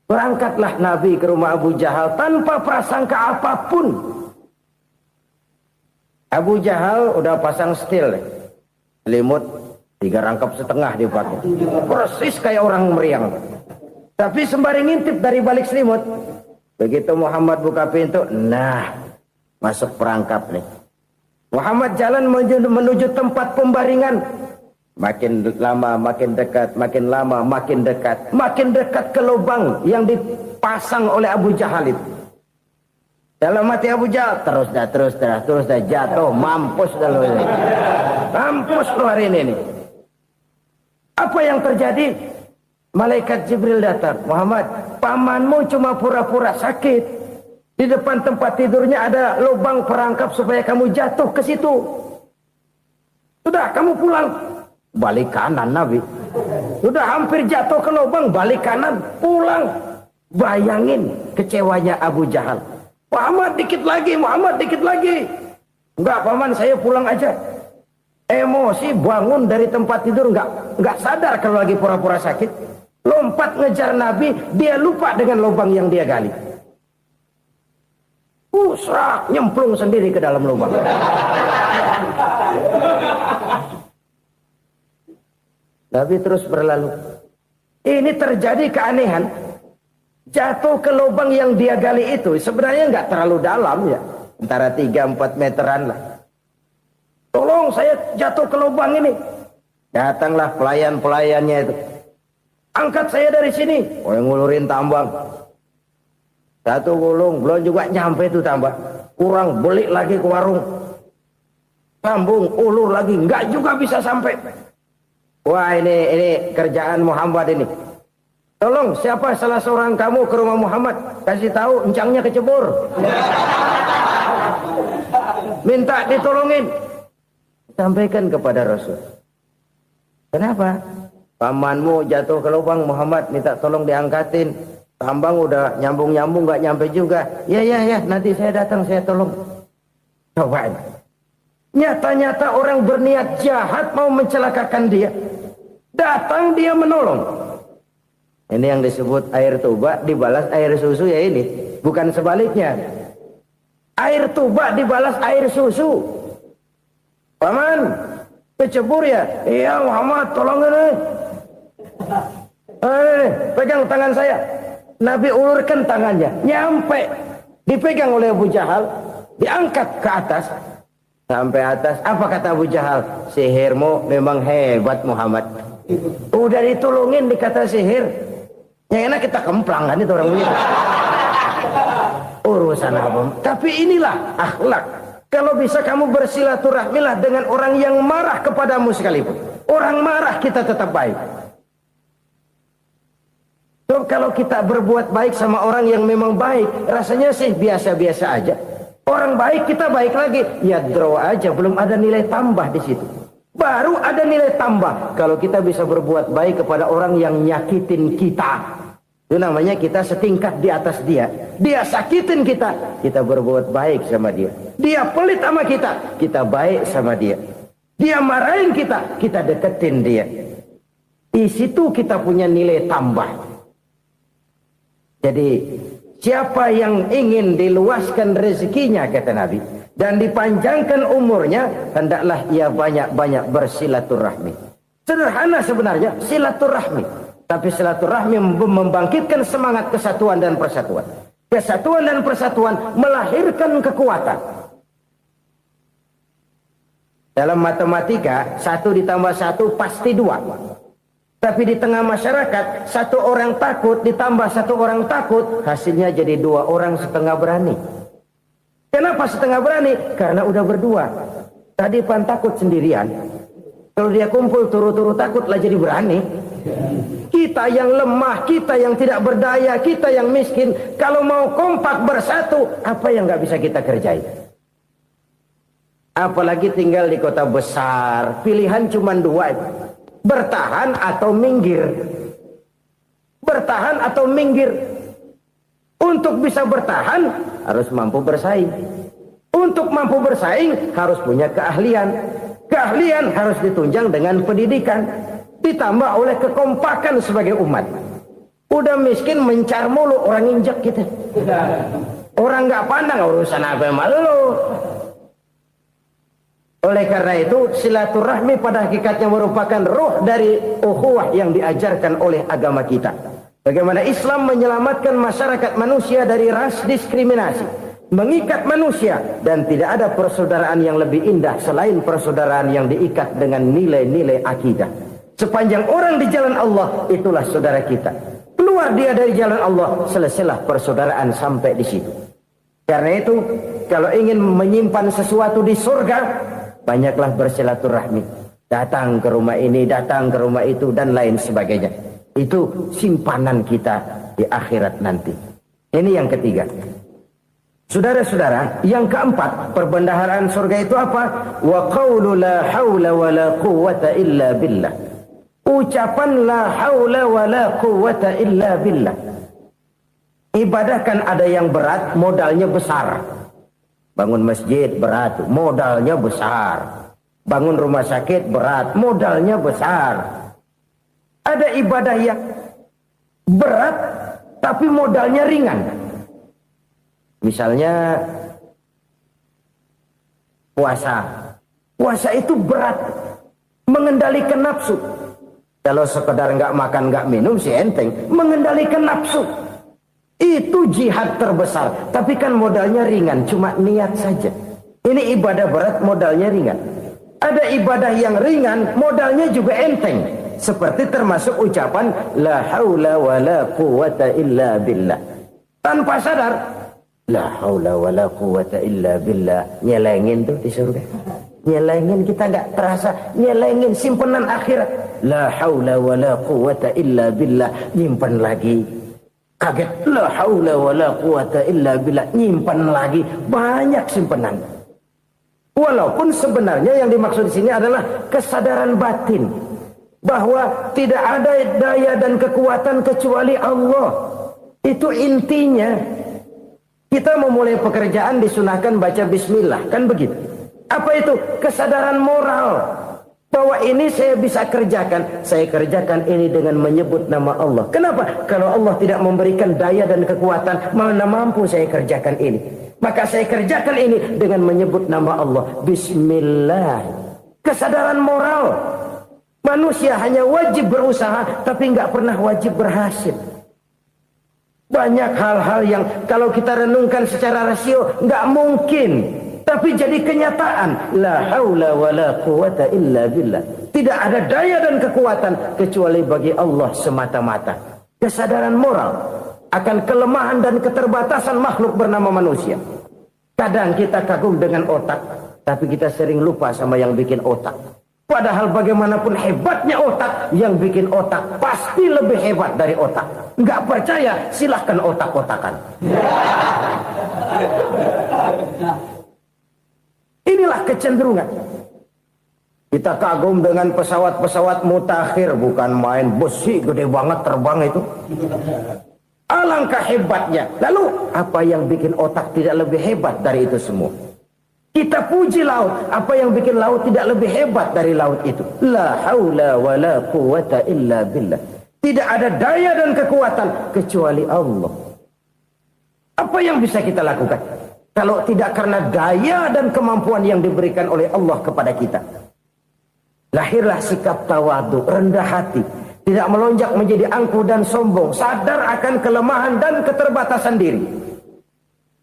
Berangkatlah Nabi ke rumah Abu Jahal tanpa prasangka apapun. Abu Jahal udah pasang setil, selimut 3 rangkap setengah dipakai. Persis kayak orang meriang. Tapi sembari ngintip dari balik selimut. Begitu Muhammad buka pintu, nah, masuk perangkap nih. Muhammad jalan menuju tempat pembaringan. Makin lama makin dekat, makin lama makin dekat. Makin dekat ke lubang yang dipasang oleh Abu Jahal itu. Dalam hati Abu Jahal, terus dah jatuh, mampus dah lo ini. Mampus lo hari ini nih. Apa yang terjadi? Malaikat Jibril datang. Muhammad, pamanmu cuma pura-pura sakit. Di depan tempat tidurnya ada lubang perangkap supaya kamu jatuh ke situ. Sudah, kamu pulang. Balik kanan Nabi. Sudah hampir jatuh ke lubang, balik kanan, pulang. Bayangin kecewanya Abu Jahal. Muhammad dikit lagi, Muhammad dikit lagi. Enggak, paman, saya pulang aja. Emosi bangun dari tempat tidur, enggak sadar kalau lagi pura-pura sakit. Lompat ngejar Nabi, dia lupa dengan lubang yang dia gali. Serak, nyemplung sendiri ke dalam lubang. Nabi terus berlalu. Ini terjadi keanehan. Jatuh ke lubang yang dia gali itu sebenarnya nggak terlalu dalam ya. Antara 3-4 meteran lah. Tolong, saya jatuh ke lubang ini. Datanglah pelayan-pelayannya itu. Angkat saya dari sini. Oh, yang ngulurin tambang. Satu gulung, belum juga nyampe itu tambang. Kurang, beli lagi ke warung. Sambung, ulur lagi, nggak juga bisa sampai. Wah, ini kerjaan Muhammad ini. Tolong, siapa salah seorang kamu ke rumah Muhammad, kasih tahu encangnya kecebur. Minta ditolongin. Sampaikan kepada Rasul. Kenapa? Pamanmu jatuh ke lubang, Muhammad minta tolong diangkatin. Tambang udah nyambung-nyambung nggak nyampe juga. Ya, nanti saya datang, saya tolong. Coba. Nyata-nyata orang berniat jahat mau mencelakakan dia. Datang dia menolong. Ini yang disebut air tuba dibalas air susu ya ini. Bukan sebaliknya. Air tuba dibalas air susu. Paman, kecebur ya? Iya Muhammad, tolong ini. Pegang tangan saya. Nabi ulurkan tangannya. Nyampe. Dipegang oleh Abu Jahal. Diangkat ke atas. Sampai atas. Apa kata Abu Jahal? Sihirmu memang hebat Muhammad. Udah ditolongin dikata sihir. Yang enak kita kemplang kan itu orang begitu. Urusan apa? Tapi inilah akhlak. Kalau bisa kamu bersilaturahmilah dengan orang yang marah kepadamu sekalipun. Orang marah kita tetap baik. So, kalau kita berbuat baik sama orang yang memang baik, rasanya sih biasa-biasa aja. Orang baik kita baik lagi, ya draw aja, belum ada nilai tambah di situ. Baru ada nilai tambah kalau kita bisa berbuat baik kepada orang yang nyakitin kita. Itu namanya kita setingkat di atas dia. Dia sakitin kita, kita berbuat baik sama dia. Dia pelit sama kita, kita baik sama dia. Dia marahin kita, kita deketin dia. Di situ kita punya nilai tambah. Jadi siapa yang ingin diluaskan rezekinya kata Nabi dan dipanjangkan umurnya, hendaklah ia banyak-banyak bersilaturahmi. Sederhana sebenarnya silaturahmi. Tapi silaturahmi membangkitkan semangat kesatuan dan persatuan. Kesatuan dan persatuan melahirkan kekuatan. Dalam matematika, 1 ditambah 1 pasti 2. Tapi di tengah masyarakat, 1 orang takut ditambah 1 orang takut, hasilnya jadi 2 orang setengah berani. Kenapa setengah berani? Karena udah berdua. Tadi pan takut sendirian. Kalau dia kumpul turu-turu takutlah jadi berani. Kita yang lemah, kita yang tidak berdaya, kita yang miskin, kalau mau kompak bersatu, apa yang nggak bisa kita kerjain? Apalagi tinggal di kota besar, pilihan cuma 2, bertahan atau minggir. Bertahan atau minggir. Untuk bisa bertahan harus mampu bersaing. Untuk mampu bersaing harus punya keahlian. Keahlian harus ditunjang dengan pendidikan. Ditambah oleh kekompakan sebagai umat. Udah miskin mencar mulu, orang injek kita. Orang nggak pandang urusan apa malu. Oleh karena itu silaturahmi pada hakikatnya merupakan ruh dari ukhuwah yang diajarkan oleh agama kita. Bagaimana Islam menyelamatkan masyarakat manusia dari ras diskriminasi, mengikat manusia, dan tidak ada persaudaraan yang lebih indah selain persaudaraan yang diikat dengan nilai-nilai akidah. Sepanjang orang di jalan Allah, itulah saudara kita. Keluar dia dari jalan Allah, selesailah persaudaraan sampai di situ. Karena itu, kalau ingin menyimpan sesuatu di surga, banyaklah bersilaturahmi. Datang ke rumah ini, datang ke rumah itu, dan lain sebagainya. Itu simpanan kita di akhirat nanti. Ini yang ketiga. Saudara-saudara, yang keempat, perbendaharaan surga itu apa? Wa qawlu la hawla wa la quwwata illa billah. Ucapan la haula wa la quwwata illa billah. Ibadah kan ada yang berat, modalnya besar. Bangun masjid berat, modalnya besar. Bangun rumah sakit berat, modalnya besar. Ada ibadah yang berat, tapi modalnya ringan. Misalnya puasa. Puasa itu berat, mengendalikan nafsu. Kalau sekedar nggak makan nggak minum sih enteng, mengendalikan nafsu itu jihad terbesar. Tapi kan modalnya ringan, cuma niat saja. Ini ibadah berat, modalnya ringan. Ada ibadah yang ringan, modalnya juga enteng. Seperti termasuk ucapan la haula wa la quwwata illa billah. Tanpa sadar, la haula wa la quwwata illa billah, nyelengin tuh di surga. Nyelengin, kita nggak terasa, nyelengin simpenan akhirat. La haula wa la quwwata illa billah, nyimpan lagi. Kaget, la haula wa la quwwata illa billah, nyimpan lagi. Banyak simpenan. Walaupun sebenarnya yang dimaksud di sini adalah kesadaran batin bahwa tidak ada daya dan kekuatan kecuali Allah. Itu intinya. Kita memulai pekerjaan disunahkan baca bismillah, kan begitu. Apa itu? Kesadaran moral. Bahwa ini saya bisa kerjakan. Saya kerjakan ini dengan menyebut nama Allah. Kenapa? Kalau Allah tidak memberikan daya dan kekuatan, mana mampu saya kerjakan ini. Maka saya kerjakan ini dengan menyebut nama Allah. Bismillah. Kesadaran moral. Manusia hanya wajib berusaha, tapi nggak pernah wajib berhasil. Banyak hal-hal yang kalau kita renungkan secara rasio nggak mungkin. Tapi jadi kenyataan. La haula wa la quwata illa billah. Tidak ada daya dan kekuatan kecuali bagi Allah semata-mata. Kesadaran moral akan kelemahan dan keterbatasan makhluk bernama manusia. Kadang kita kagum dengan otak, tapi kita sering lupa sama yang bikin otak. Padahal bagaimanapun hebatnya otak, yang bikin otak pasti lebih hebat dari otak. Nggak percaya, silahkan otak-otakan. Inilah kecenderungan. Kita kagum dengan pesawat-pesawat mutakhir, bukan main, besi gede banget terbang itu. Alangkah hebatnya. Lalu apa yang bikin otak tidak lebih hebat dari itu semua? Kita puji laut, apa yang bikin laut tidak lebih hebat dari laut itu? La haula wa la quwata illa billah. Tidak ada daya dan kekuatan kecuali Allah. Apa yang bisa kita lakukan? Kalau tidak karena daya dan kemampuan yang diberikan oleh Allah kepada kita. Lahirlah sikap tawadu, rendah hati. Tidak melonjak menjadi angkuh dan sombong. Sadar akan kelemahan dan keterbatasan diri.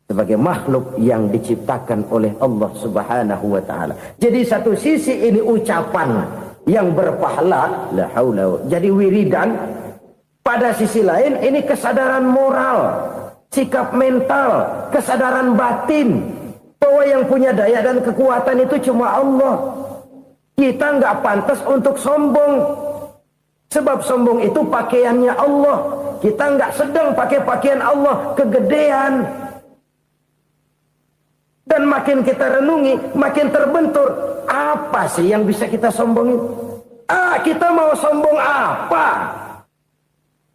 Sebagai makhluk yang diciptakan oleh Allah subhanahu wa ta'ala. Jadi satu sisi ini ucapan yang berpahala. La haula. Jadi wiridan. Pada sisi lain ini kesadaran moral. Sikap mental, kesadaran batin bahwa yang punya daya dan kekuatan itu cuma Allah. Kita nggak pantas untuk sombong, sebab sombong itu pakaiannya Allah. Kita nggak sedang pakai pakaian Allah, kegedean. Dan makin kita renungi, makin terbentur. Apa sih yang bisa kita sombongin? Kita mau sombong apa?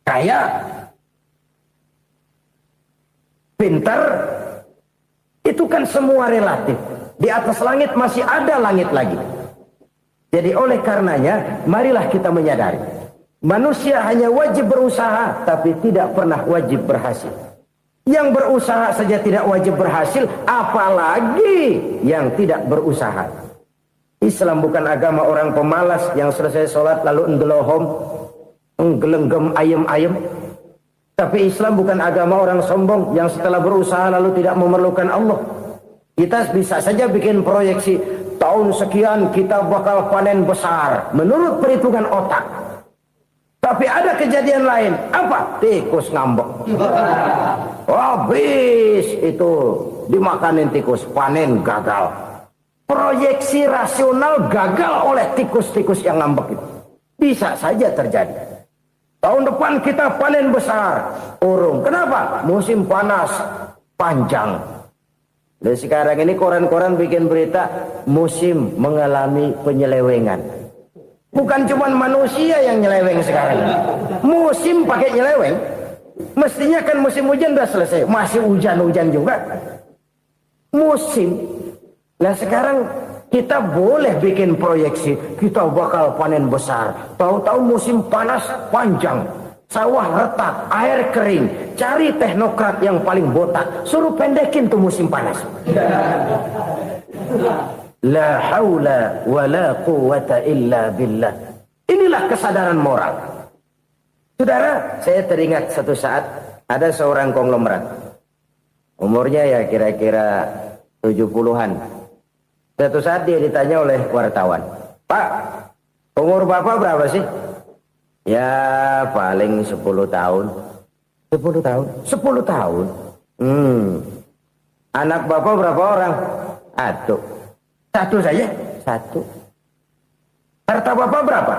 Kaya, pintar, itu kan semua relatif. Di atas langit masih ada langit lagi. Jadi oleh karenanya, marilah kita menyadari. Manusia hanya wajib berusaha, tapi tidak pernah wajib berhasil. Yang berusaha saja tidak wajib berhasil, apalagi yang tidak berusaha. Islam bukan agama orang pemalas yang selesai sholat lalu endelohom, nggelenggem ayem-ayem. Tapi Islam bukan agama orang sombong yang setelah berusaha lalu tidak memerlukan Allah. Kita bisa saja bikin proyeksi tahun sekian kita bakal panen besar menurut perhitungan otak. Tapi ada kejadian lain. Apa? Tikus ngambek. Habis itu dimakanin tikus, panen gagal. Proyeksi rasional gagal oleh tikus-tikus yang ngambek itu. Bisa saja terjadi. Tahun depan kita panen besar. Urung. Kenapa? Musim panas panjang. Dan sekarang ini koran-koran bikin berita musim mengalami penyelewengan. Bukan cuma manusia yang nyeleweng sekarang. Musim pakai nyeleweng. Mestinya kan musim hujan udah selesai. Masih hujan-hujan juga. Musim. Nah sekarang kita boleh bikin proyeksi. Kita bakal panen besar. Tahu-tahu musim panas panjang. Sawah retak, air kering. Cari teknokrat yang paling botak. Suruh pendekin tuh musim panas. La haula wa la quwata illa billah. Inilah kesadaran moral. Saudara, saya teringat satu saat ada seorang konglomerat. Umurnya ya kira-kira 70-an. Satu saat dia ditanya oleh wartawan, "Pak, umur Bapak berapa sih?" "Ya paling 10 tahun." 10 tahun? 10 tahun? Anak Bapak berapa orang? Satu saja? Satu. Harta Bapak berapa?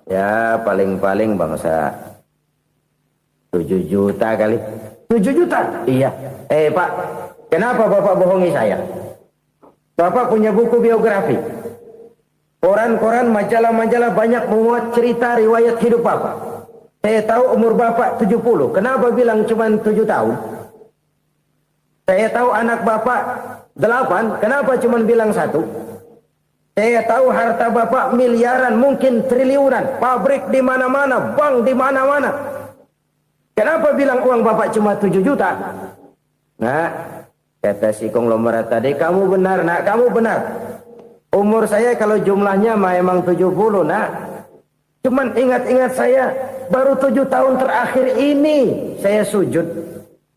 Ya paling-paling bangsa 7 juta kali. 7 juta? Iya. Pak, kenapa Bapak bohongi saya? Bapak punya buku biografi. Koran-koran, majalah-majalah banyak memuat cerita riwayat hidup Bapak. Saya tahu umur Bapak 70. Kenapa bilang cuma 7 tahun? Saya tahu anak Bapak 8. Kenapa cuma bilang 1? Saya tahu harta bapak miliaran, mungkin triliunan, pabrik di mana-mana, bank di mana-mana. Kenapa bilang uang bapak cuma 7 juta? Nah, kata si konglomerat tadi, kamu benar nak, kamu benar. Umur saya kalau jumlahnya memang 70 nak. Cuman ingat-ingat saya, baru 7 tahun terakhir ini saya sujud.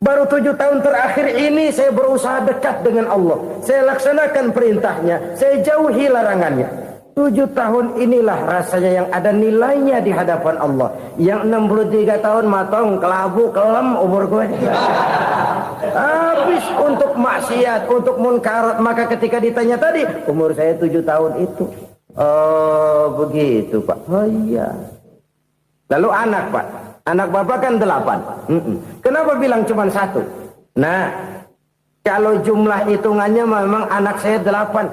Baru 7 tahun terakhir ini saya berusaha dekat dengan Allah. Saya laksanakan perintahnya, saya jauhi larangannya. 7 tahun inilah rasanya yang ada nilainya di hadapan Allah. Yang 63 tahun matong, kelabu, kelem umur gue. Habis untuk maksiat, untuk munkarat. Maka ketika ditanya tadi, umur saya 7 tahun itu. Oh begitu Pak. Oh iya. Lalu anak Pak. Anak bapak kan 8. Kenapa bilang cuma 1? Nah, kalau jumlah hitungannya memang anak saya 8.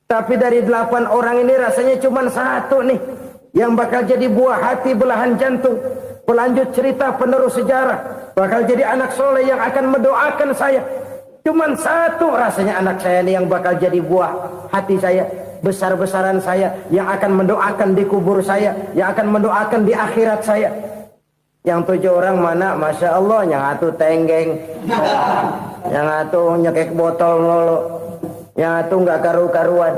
Tapi dari 8 orang ini rasanya cuma 1 nih. Yang bakal jadi buah hati, belahan jantung. Pelanjut cerita, penerus sejarah. Bakal jadi anak soleh yang akan mendoakan saya. Cuma 1 rasanya anak saya ini yang bakal jadi buah hati saya. Besar-besaran saya. Yang akan mendoakan di kubur saya. Yang akan mendoakan di akhirat saya. Yang 7 orang mana? Masya Allah, yang atu tenggeng, yang atu nyekek botol mulu, yang atu nggak karu-karuan.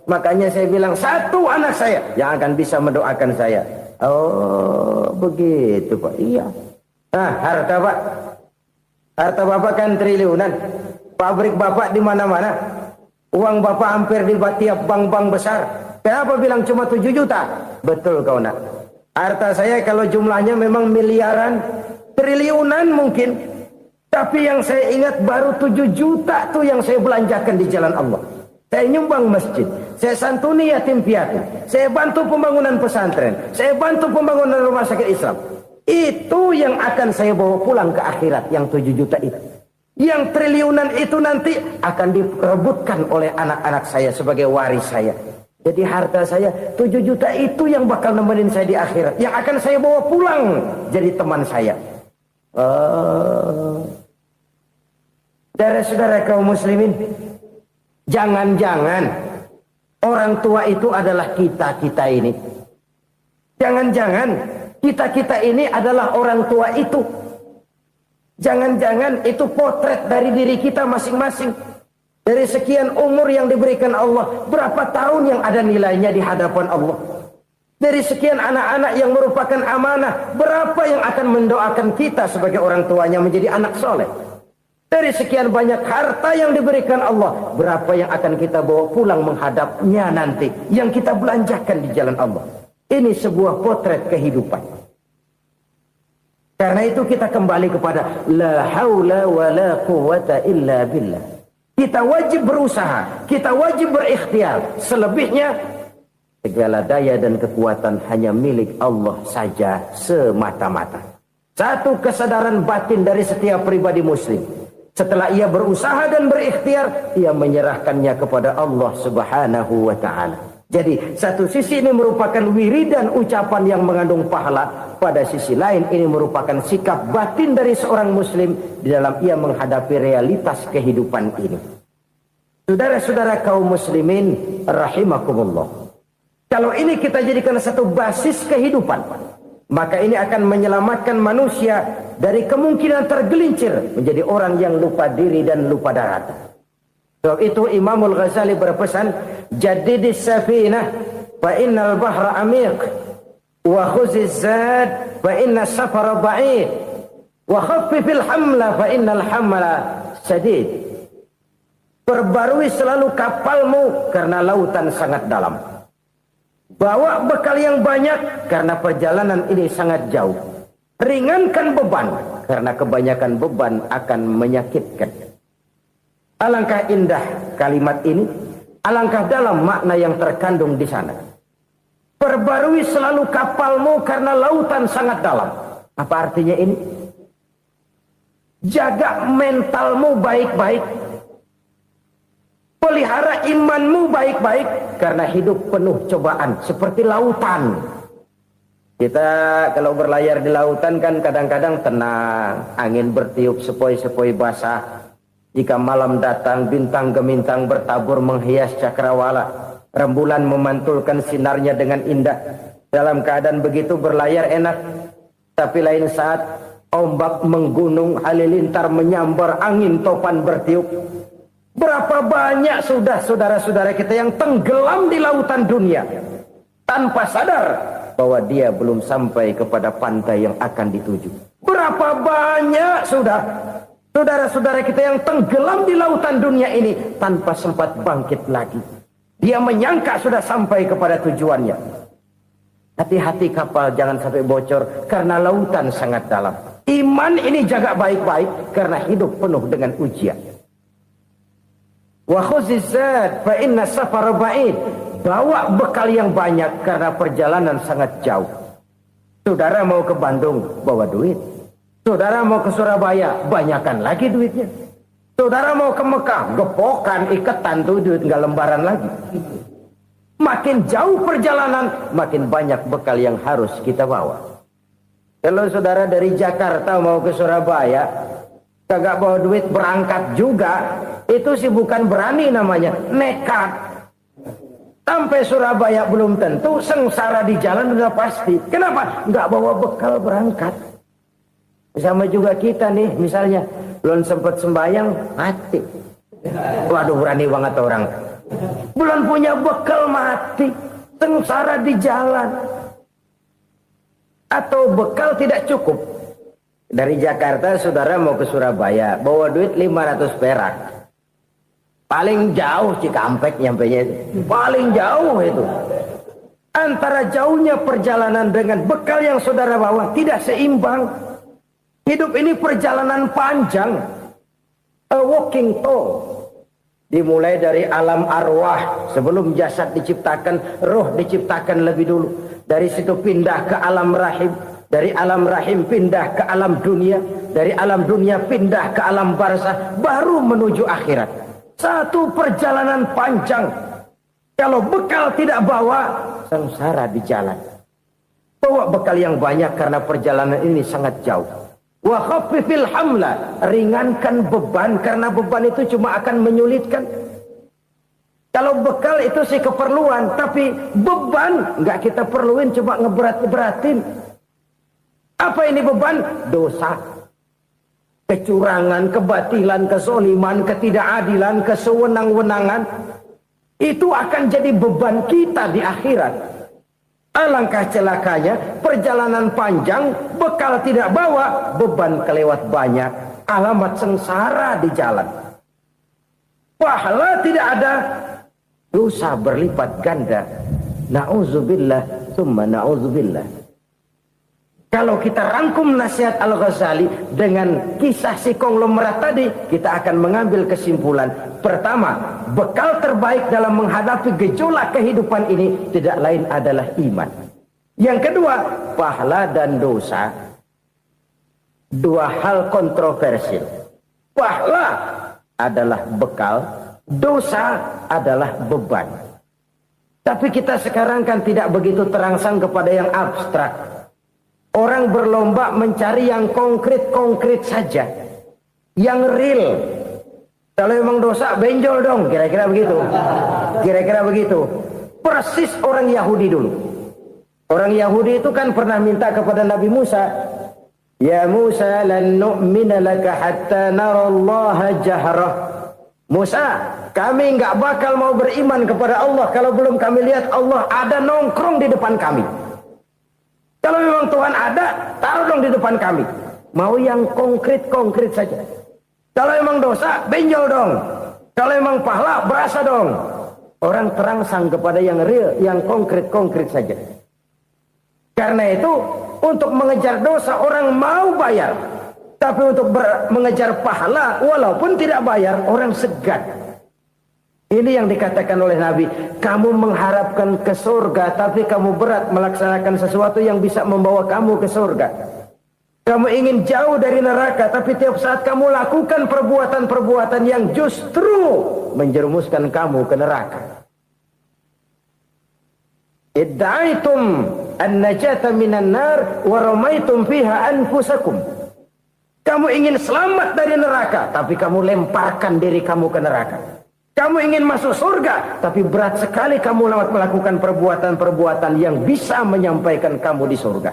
Makanya saya bilang 1 anak saya yang akan bisa mendoakan saya. Oh begitu Pak. Iya. Nah harta Pak, harta bapak kan triliunan, pabrik bapak di mana-mana, uang bapak hampir di tiap bank-bank besar. Kenapa bilang cuma 7 juta? Betul kau nak. Harta saya kalau jumlahnya memang miliaran, triliunan mungkin. Tapi yang saya ingat baru 7 juta tuh yang saya belanjakan di jalan Allah. Saya nyumbang masjid, saya santuni yatim piatu, saya bantu pembangunan pesantren, saya bantu pembangunan rumah sakit Islam. Itu yang akan saya bawa pulang ke akhirat, yang 7 juta itu. Yang triliunan itu nanti akan diperebutkan oleh anak-anak saya sebagai waris saya. Jadi harta saya 7 juta itu yang bakal nemenin saya di akhirat. Yang akan saya bawa pulang jadi teman saya. Saudara-saudara kaum muslimin, jangan-jangan orang tua itu adalah kita-kita ini. Jangan-jangan kita-kita ini adalah orang tua itu. Jangan-jangan itu potret dari diri kita masing-masing. Dari sekian umur yang diberikan Allah, berapa tahun yang ada nilainya di hadapan Allah? Dari sekian anak-anak yang merupakan amanah, berapa yang akan mendoakan kita sebagai orang tuanya menjadi anak soleh? Dari sekian banyak harta yang diberikan Allah, berapa yang akan kita bawa pulang menghadapnya nanti, yang kita belanjakan di jalan Allah? Ini sebuah potret kehidupan. Karena itu kita kembali kepada la haula wa la quwwata illa billah. Kita wajib berusaha, kita wajib berikhtiar. Selebihnya, segala daya dan kekuatan hanya milik Allah saja semata-mata. Satu kesadaran batin dari setiap pribadi muslim. Setelah ia berusaha dan berikhtiar, ia menyerahkannya kepada Allah Subhanahu wa ta'ala. Jadi, satu sisi ini merupakan wiridan ucapan yang mengandung pahala. Pada sisi lain, ini merupakan sikap batin dari seorang muslim di dalam ia menghadapi realitas kehidupan ini. Saudara-saudara kaum muslimin, rahimakumullah. Kalau ini kita jadikan satu basis kehidupan, maka ini akan menyelamatkan manusia dari kemungkinan tergelincir menjadi orang yang lupa diri dan lupa darat. Sebab itu Imamul Ghazali berpesan, jadidis safinah fa innal bahra amiq wa khuziz zad fa inna safara ba'id wa khaffifil hamla fa innal hamla sadid. Perbarui selalu kapalmu karena lautan sangat dalam. Bawa bekal yang banyak karena perjalanan ini sangat jauh. Ringankan beban karena kebanyakan beban akan menyakitkan. Alangkah indah kalimat ini, alangkah dalam makna yang terkandung di sana. Perbarui selalu kapalmu karena lautan sangat dalam. Apa artinya ini? Jaga mentalmu baik-baik. Pelihara imanmu baik-baik karena hidup penuh cobaan seperti lautan. Kita kalau berlayar di lautan kan kadang-kadang tenang, angin bertiup sepoi-sepoi basah. Jika malam datang bintang gemintang bertabur menghias cakrawala. Rembulan memantulkan sinarnya dengan indah. Dalam keadaan begitu berlayar enak. Tapi lain saat ombak menggunung, halilintar menyambar, angin topan bertiup. Berapa banyak sudah saudara-saudara kita yang tenggelam di lautan dunia tanpa sadar bahwa dia belum sampai kepada pantai yang akan dituju. Berapa banyak sudah saudara-saudara kita yang tenggelam di lautan dunia ini tanpa sempat bangkit lagi. Dia menyangka sudah sampai kepada tujuannya. Hati-hati kapal jangan sampai bocor karena lautan sangat dalam. Iman ini jaga baik-baik karena hidup penuh dengan ujian. Wa khuzizat fa inna safara ba'id. Bawa bekal yang banyak karena perjalanan sangat jauh. Saudara mau ke Bandung, bawa duit. Saudara mau ke Surabaya, banyakkan lagi duitnya. Saudara mau ke Mekah, gepokan, iketan tuh duit nggak lembaran lagi. Makin jauh perjalanan, makin banyak bekal yang harus kita bawa. Kalau saudara dari Jakarta mau ke Surabaya, kagak bawa duit berangkat juga, itu sih bukan berani namanya, nekat. Sampai Surabaya belum tentu, sengsara di jalan udah pasti. Kenapa? Nggak bawa bekal berangkat. Sama juga kita nih, misalnya belum sempat sembahyang, mati. Waduh, berani banget orang. Belum punya bekal, mati. Sengsara di jalan. Atau bekal tidak cukup. Dari Jakarta saudara mau ke Surabaya, bawa duit 500 perak. Paling jauh Cikampek nyampenya itu. Paling jauh itu. Antara jauhnya perjalanan dengan bekal yang saudara bawa tidak seimbang. Hidup ini perjalanan panjang. A walking tour. Dimulai dari alam arwah. Sebelum jasad diciptakan, roh diciptakan lebih dulu. Dari situ pindah ke alam rahim. Dari alam rahim pindah ke alam dunia. Dari alam dunia pindah ke alam barzah. Baru menuju akhirat. Satu perjalanan panjang. Kalau bekal tidak bawa, sengsara di jalan. Bawa bekal yang banyak karena perjalanan ini sangat jauh. Wa khaffifil hamla, ringankan beban karena beban itu cuma akan menyulitkan. Kalau bekal itu sih keperluan, tapi beban nggak kita perluin, cuma ngeberat-beratin. Apa ini beban? Dosa. Kecurangan, kebatilan, kezoliman, ketidakadilan, kesewenang-wenangan. Itu akan jadi beban kita di akhirat. Alangkah celakanya, perjalanan panjang, bekal tidak bawa, beban kelewat banyak. Alamat sengsara di jalan. Pahala tidak ada, dosa berlipat ganda. Na'udzubillah, summa na'udzubillah. Kalau kita rangkum nasihat Al-Ghazali dengan kisah si konglomerat tadi, kita akan mengambil kesimpulan. Pertama, bekal terbaik dalam menghadapi gejolak kehidupan ini tidak lain adalah iman. Yang kedua, pahala dan dosa. Dua hal kontroversial. Pahala adalah bekal, dosa adalah beban. Tapi kita sekarang kan tidak begitu terangsang kepada yang abstrak. Orang berlomba mencari yang konkret-konkret saja. Yang real. Kalau memang dosa, benjol dong. Kira-kira begitu. Kira-kira begitu. Persis orang Yahudi dulu. Orang Yahudi itu kan pernah minta kepada Nabi Musa. Ya Musa lan nu'mina laka hatta narallaha jahrah. Musa, kami nggak bakal mau beriman kepada Allah kalau belum kami lihat Allah ada nongkrong di depan kami. Kalau memang Tuhan ada, taruh dong di depan kami. Mau yang konkret-konkret saja. Kalau memang dosa, benjol dong. Kalau memang pahala, berasa dong. Orang terangsang kepada yang real, yang konkret-konkret saja. Karena itu, untuk mengejar dosa, orang mau bayar. Tapi untuk mengejar pahala, walaupun tidak bayar, orang segan. Ini yang dikatakan oleh Nabi, kamu mengharapkan ke surga, tapi kamu berat melaksanakan sesuatu yang bisa membawa kamu ke surga. Kamu ingin jauh dari neraka, tapi tiap saat kamu lakukan perbuatan-perbuatan yang justru menjerumuskan kamu ke neraka. Idda'aitum an-najata minan nar wa ramaitum fiha anfusakum. Kamu ingin selamat dari neraka, tapi kamu lemparkan diri kamu ke neraka. Kamu ingin masuk surga, tapi berat sekali kamu melakukan perbuatan-perbuatan yang bisa menyampaikan kamu di surga.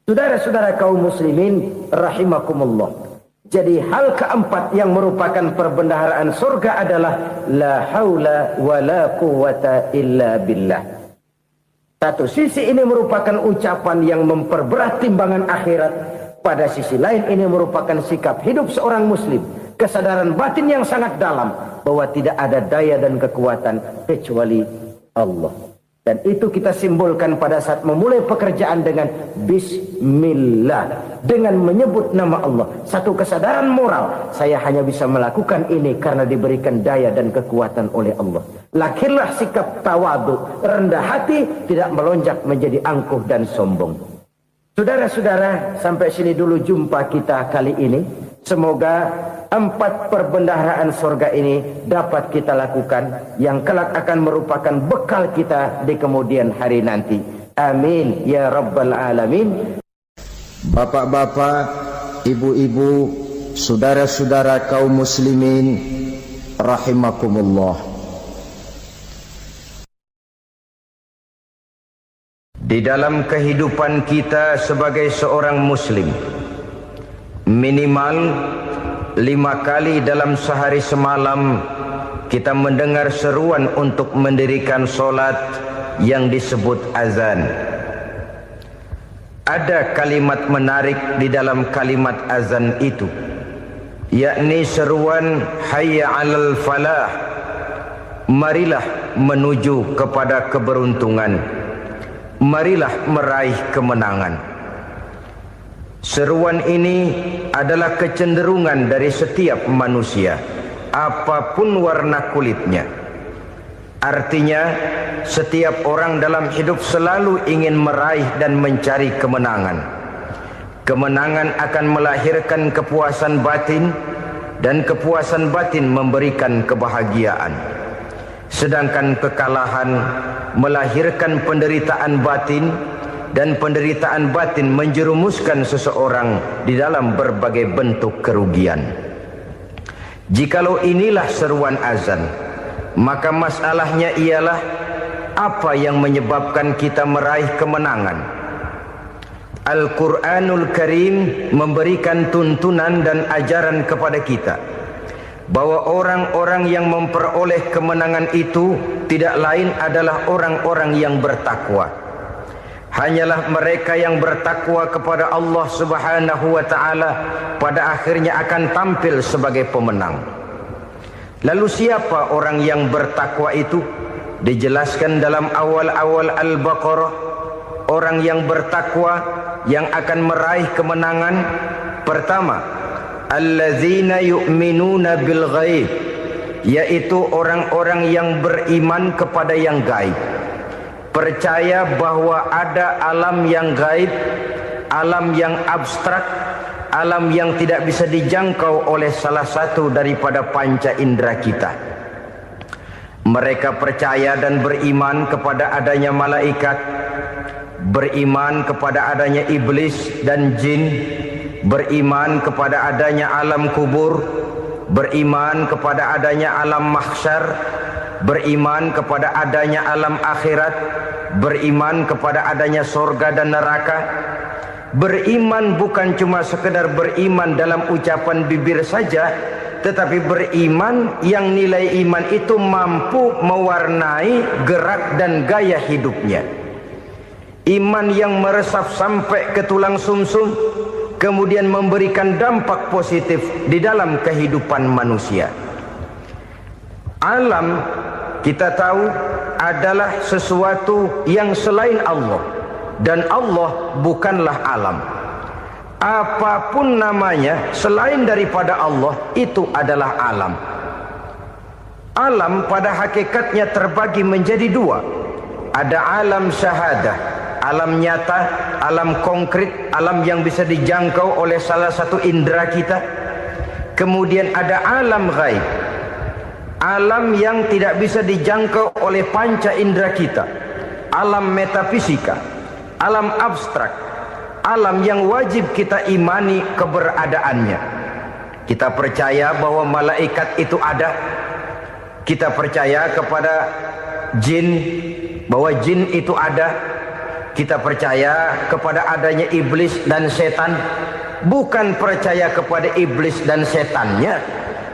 Saudara-saudara kaum muslimin rahimakumullah. Jadi hal keempat yang merupakan perbendaharaan surga adalah la haula wa la quwwata illa billah. Satu sisi ini merupakan ucapan yang memperberat timbangan akhirat. Pada sisi lain ini merupakan sikap hidup seorang muslim. Kesadaran batin yang sangat dalam bahwa tidak ada daya dan kekuatan kecuali Allah. Dan itu kita simbolkan pada saat memulai pekerjaan dengan bismillah, dengan menyebut nama Allah. Satu kesadaran moral, saya hanya bisa melakukan ini karena diberikan daya dan kekuatan oleh Allah. Lahirlah sikap tawadu, rendah hati, tidak melonjak menjadi angkuh dan sombong. Saudara-saudara, sampai sini dulu jumpa kita kali ini. Semoga 4 perbendaharaan surga ini dapat kita lakukan, yang kelak akan merupakan bekal kita di kemudian hari nanti. Amin ya rabbal alamin. Bapak-bapak, ibu-ibu, saudara-saudara kaum muslimin rahimakumullah. Di dalam kehidupan kita sebagai seorang muslim, minimal 5 kali dalam sehari semalam kita mendengar seruan untuk mendirikan solat yang disebut azan. Ada kalimat menarik di dalam kalimat azan itu, yakni seruan hayya 'alal falah, marilah menuju kepada keberuntungan, marilah meraih kemenangan. Seruan ini adalah kecenderungan dari setiap manusia, apapun warna kulitnya. Artinya, setiap orang dalam hidup selalu ingin meraih dan mencari kemenangan. Kemenangan akan melahirkan kepuasan batin, dan kepuasan batin memberikan kebahagiaan. Sedangkan kekalahan melahirkan penderitaan batin, dan penderitaan batin menjerumuskan seseorang di dalam berbagai bentuk kerugian. Jikalau inilah seruan azan, maka masalahnya ialah apa yang menyebabkan kita meraih kemenangan. Al-Quranul Karim memberikan tuntunan dan ajaran kepada kita bahwa orang-orang yang memperoleh kemenangan itu tidak lain adalah orang-orang yang bertakwa. Hanyalah mereka yang bertakwa kepada Allah Subhanahu wa ta'ala pada akhirnya akan tampil sebagai pemenang. Lalu siapa orang yang bertakwa itu? Dijelaskan dalam awal-awal Al-Baqarah, orang yang bertakwa yang akan meraih kemenangan. Pertama, alladzina yu'minuna bil ghaib, yaitu orang-orang yang beriman kepada yang gaib. Percaya bahwa ada alam yang gaib, alam yang abstrak, alam yang tidak bisa dijangkau oleh salah satu daripada panca indera kita. Mereka percaya dan beriman kepada adanya malaikat, beriman kepada adanya iblis dan jin, beriman kepada adanya alam kubur, beriman kepada adanya alam mahsyar, beriman kepada adanya alam akhirat, beriman kepada adanya surga dan neraka. Beriman bukan cuma sekedar beriman dalam ucapan bibir saja, tetapi beriman yang nilai iman itu mampu mewarnai gerak dan gaya hidupnya. Iman yang meresap sampai ke tulang sumsum, kemudian memberikan dampak positif di dalam kehidupan manusia. Alam, kita tahu, adalah sesuatu yang selain Allah, dan Allah bukanlah alam. Apapun namanya selain daripada Allah, itu adalah alam. Alam pada hakikatnya terbagi menjadi 2. Ada alam syahadah, alam nyata, alam konkret, alam yang bisa dijangkau oleh salah satu indera kita. Kemudian ada alam ghaib, alam yang tidak bisa dijangkau oleh panca indera kita, alam metafisika, alam abstrak, alam yang wajib kita imani keberadaannya. Kita percaya bahwa malaikat itu ada, Kita percaya kepada jin, bahwa jin itu ada. Kita percaya kepada adanya iblis dan setan. Bukan percaya kepada iblis dan setannya,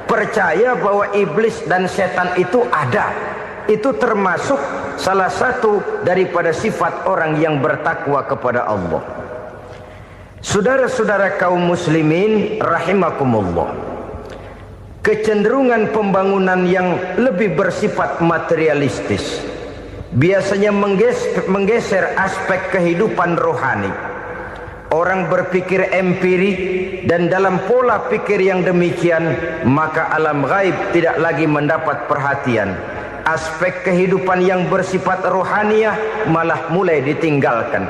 percaya bahwa iblis dan setan itu ada. Itu termasuk salah satu daripada sifat orang yang bertakwa kepada Allah. Saudara-saudara kaum muslimin rahimakumullah, kecenderungan pembangunan yang lebih bersifat materialistis biasanya menggeser aspek kehidupan rohani. Orang berpikir empiri, dan dalam pola pikir yang demikian maka alam gaib tidak lagi mendapat perhatian. Aspek kehidupan yang bersifat rohaniah malah mulai ditinggalkan.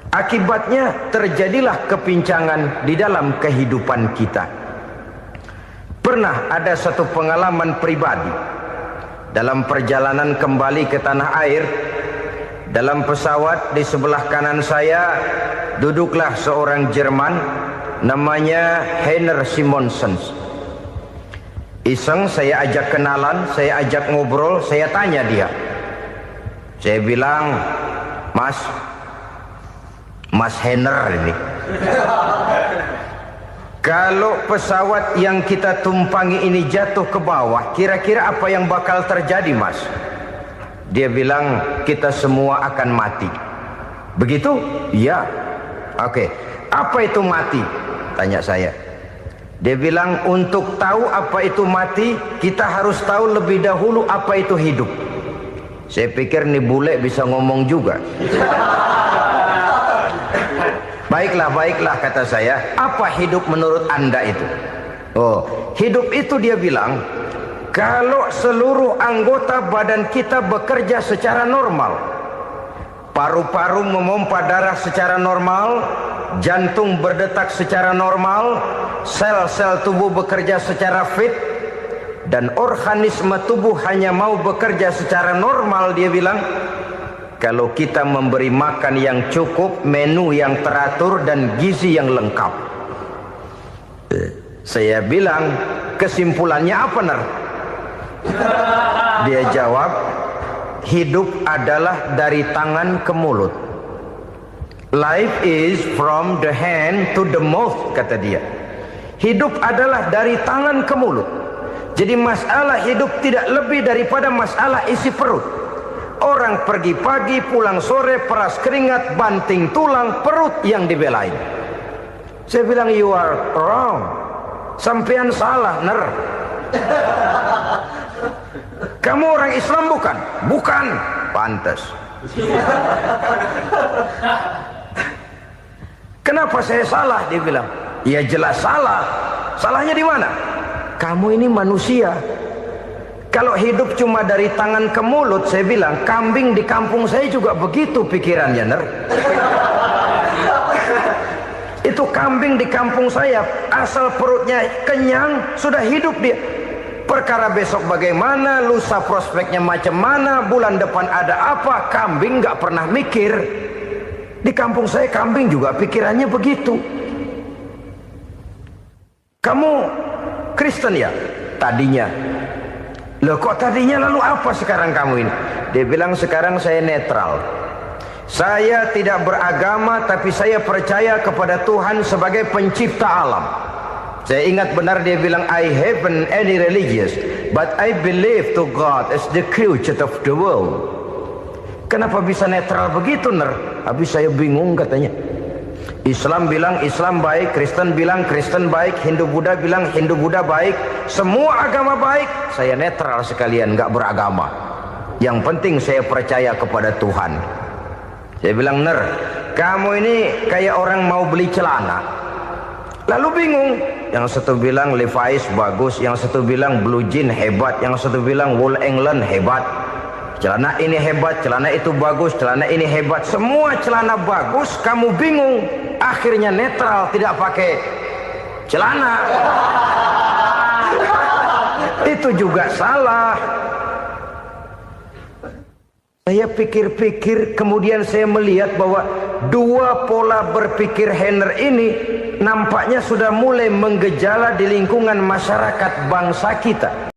Akibatnya terjadilah kepincangan di dalam kehidupan kita. Pernah ada satu pengalaman pribadi dalam perjalanan kembali ke tanah air. Dalam pesawat di sebelah kanan saya duduklah seorang Jerman namanya Heiner Simonsen. Iseng saya ajak kenalan, saya ajak ngobrol, saya tanya dia. Saya bilang, Mas Heiner ini, kalau pesawat yang kita tumpangi ini jatuh ke bawah, kira-kira apa yang bakal terjadi, Mas? Dia bilang, kita semua akan mati. Begitu? Iya. Oke. Apa itu mati? Tanya saya. Dia bilang, untuk tahu apa itu mati, kita harus tahu lebih dahulu apa itu hidup. Saya pikir nih bule bisa ngomong juga. Baiklah kata saya. Apa hidup menurut Anda itu? Oh, hidup itu dia bilang, kalau seluruh anggota badan kita bekerja secara normal, paru-paru memompa darah secara normal, jantung berdetak secara normal, sel-sel tubuh bekerja secara fit, dan organisme tubuh hanya mau bekerja secara normal, dia bilang, kalau kita memberi makan yang cukup, menu yang teratur, dan gizi yang lengkap. Saya bilang, kesimpulannya apa, Ner? Dia jawab, hidup adalah dari tangan ke mulut. Life is from the hand to the mouth, kata dia. Hidup adalah dari tangan ke mulut. Jadi masalah hidup tidak lebih daripada masalah isi perut. Orang pergi pagi, pulang sore, peras keringat, banting tulang, perut yang dibelain. Saya bilang, you are wrong. Sampean salah, Ner. Kamu orang Islam bukan? Bukan. Pantas. Kenapa saya salah? Dia bilang, ya jelas salah. Salahnya di mana? Kamu ini manusia. Kalau hidup cuma dari tangan ke mulut, saya bilang, kambing di kampung saya juga begitu pikirannya, Ner. Itu kambing di kampung saya, asal perutnya kenyang, sudah hidup dia. Perkara besok bagaimana, lusa prospeknya macam mana, bulan depan ada apa, kambing nggak pernah mikir. Di kampung saya kambing juga pikirannya begitu. Kamu Kristen ya? Tadinya. Loh kok tadinya, lalu apa sekarang kamu ini? Dia bilang, sekarang saya netral. Saya tidak beragama, tapi saya percaya kepada Tuhan sebagai pencipta alam. Saya ingat benar dia bilang, I haven't any religious, but I believe to God as the creator of the world. Kenapa bisa netral begitu, Ner? Habis saya bingung katanya. Islam bilang Islam baik, Kristen bilang Kristen baik, Hindu Buddha bilang Hindu Buddha baik, semua agama baik. Saya netral sekalian, nggak beragama. Yang penting saya percaya kepada Tuhan. Saya bilang, Ner, kamu ini kayak orang mau beli celana, lalu bingung. Yang satu bilang Levi's bagus, yang satu bilang Blue Jean hebat, yang satu bilang Wool England hebat. Celana ini hebat, celana itu bagus, celana ini hebat. Semua celana bagus, kamu bingung. Akhirnya netral, tidak pakai celana. Itu juga salah. Saya pikir-pikir, kemudian saya melihat bahwa dua pola berpikir Heiner ini nampaknya sudah mulai menggejala di lingkungan masyarakat bangsa kita.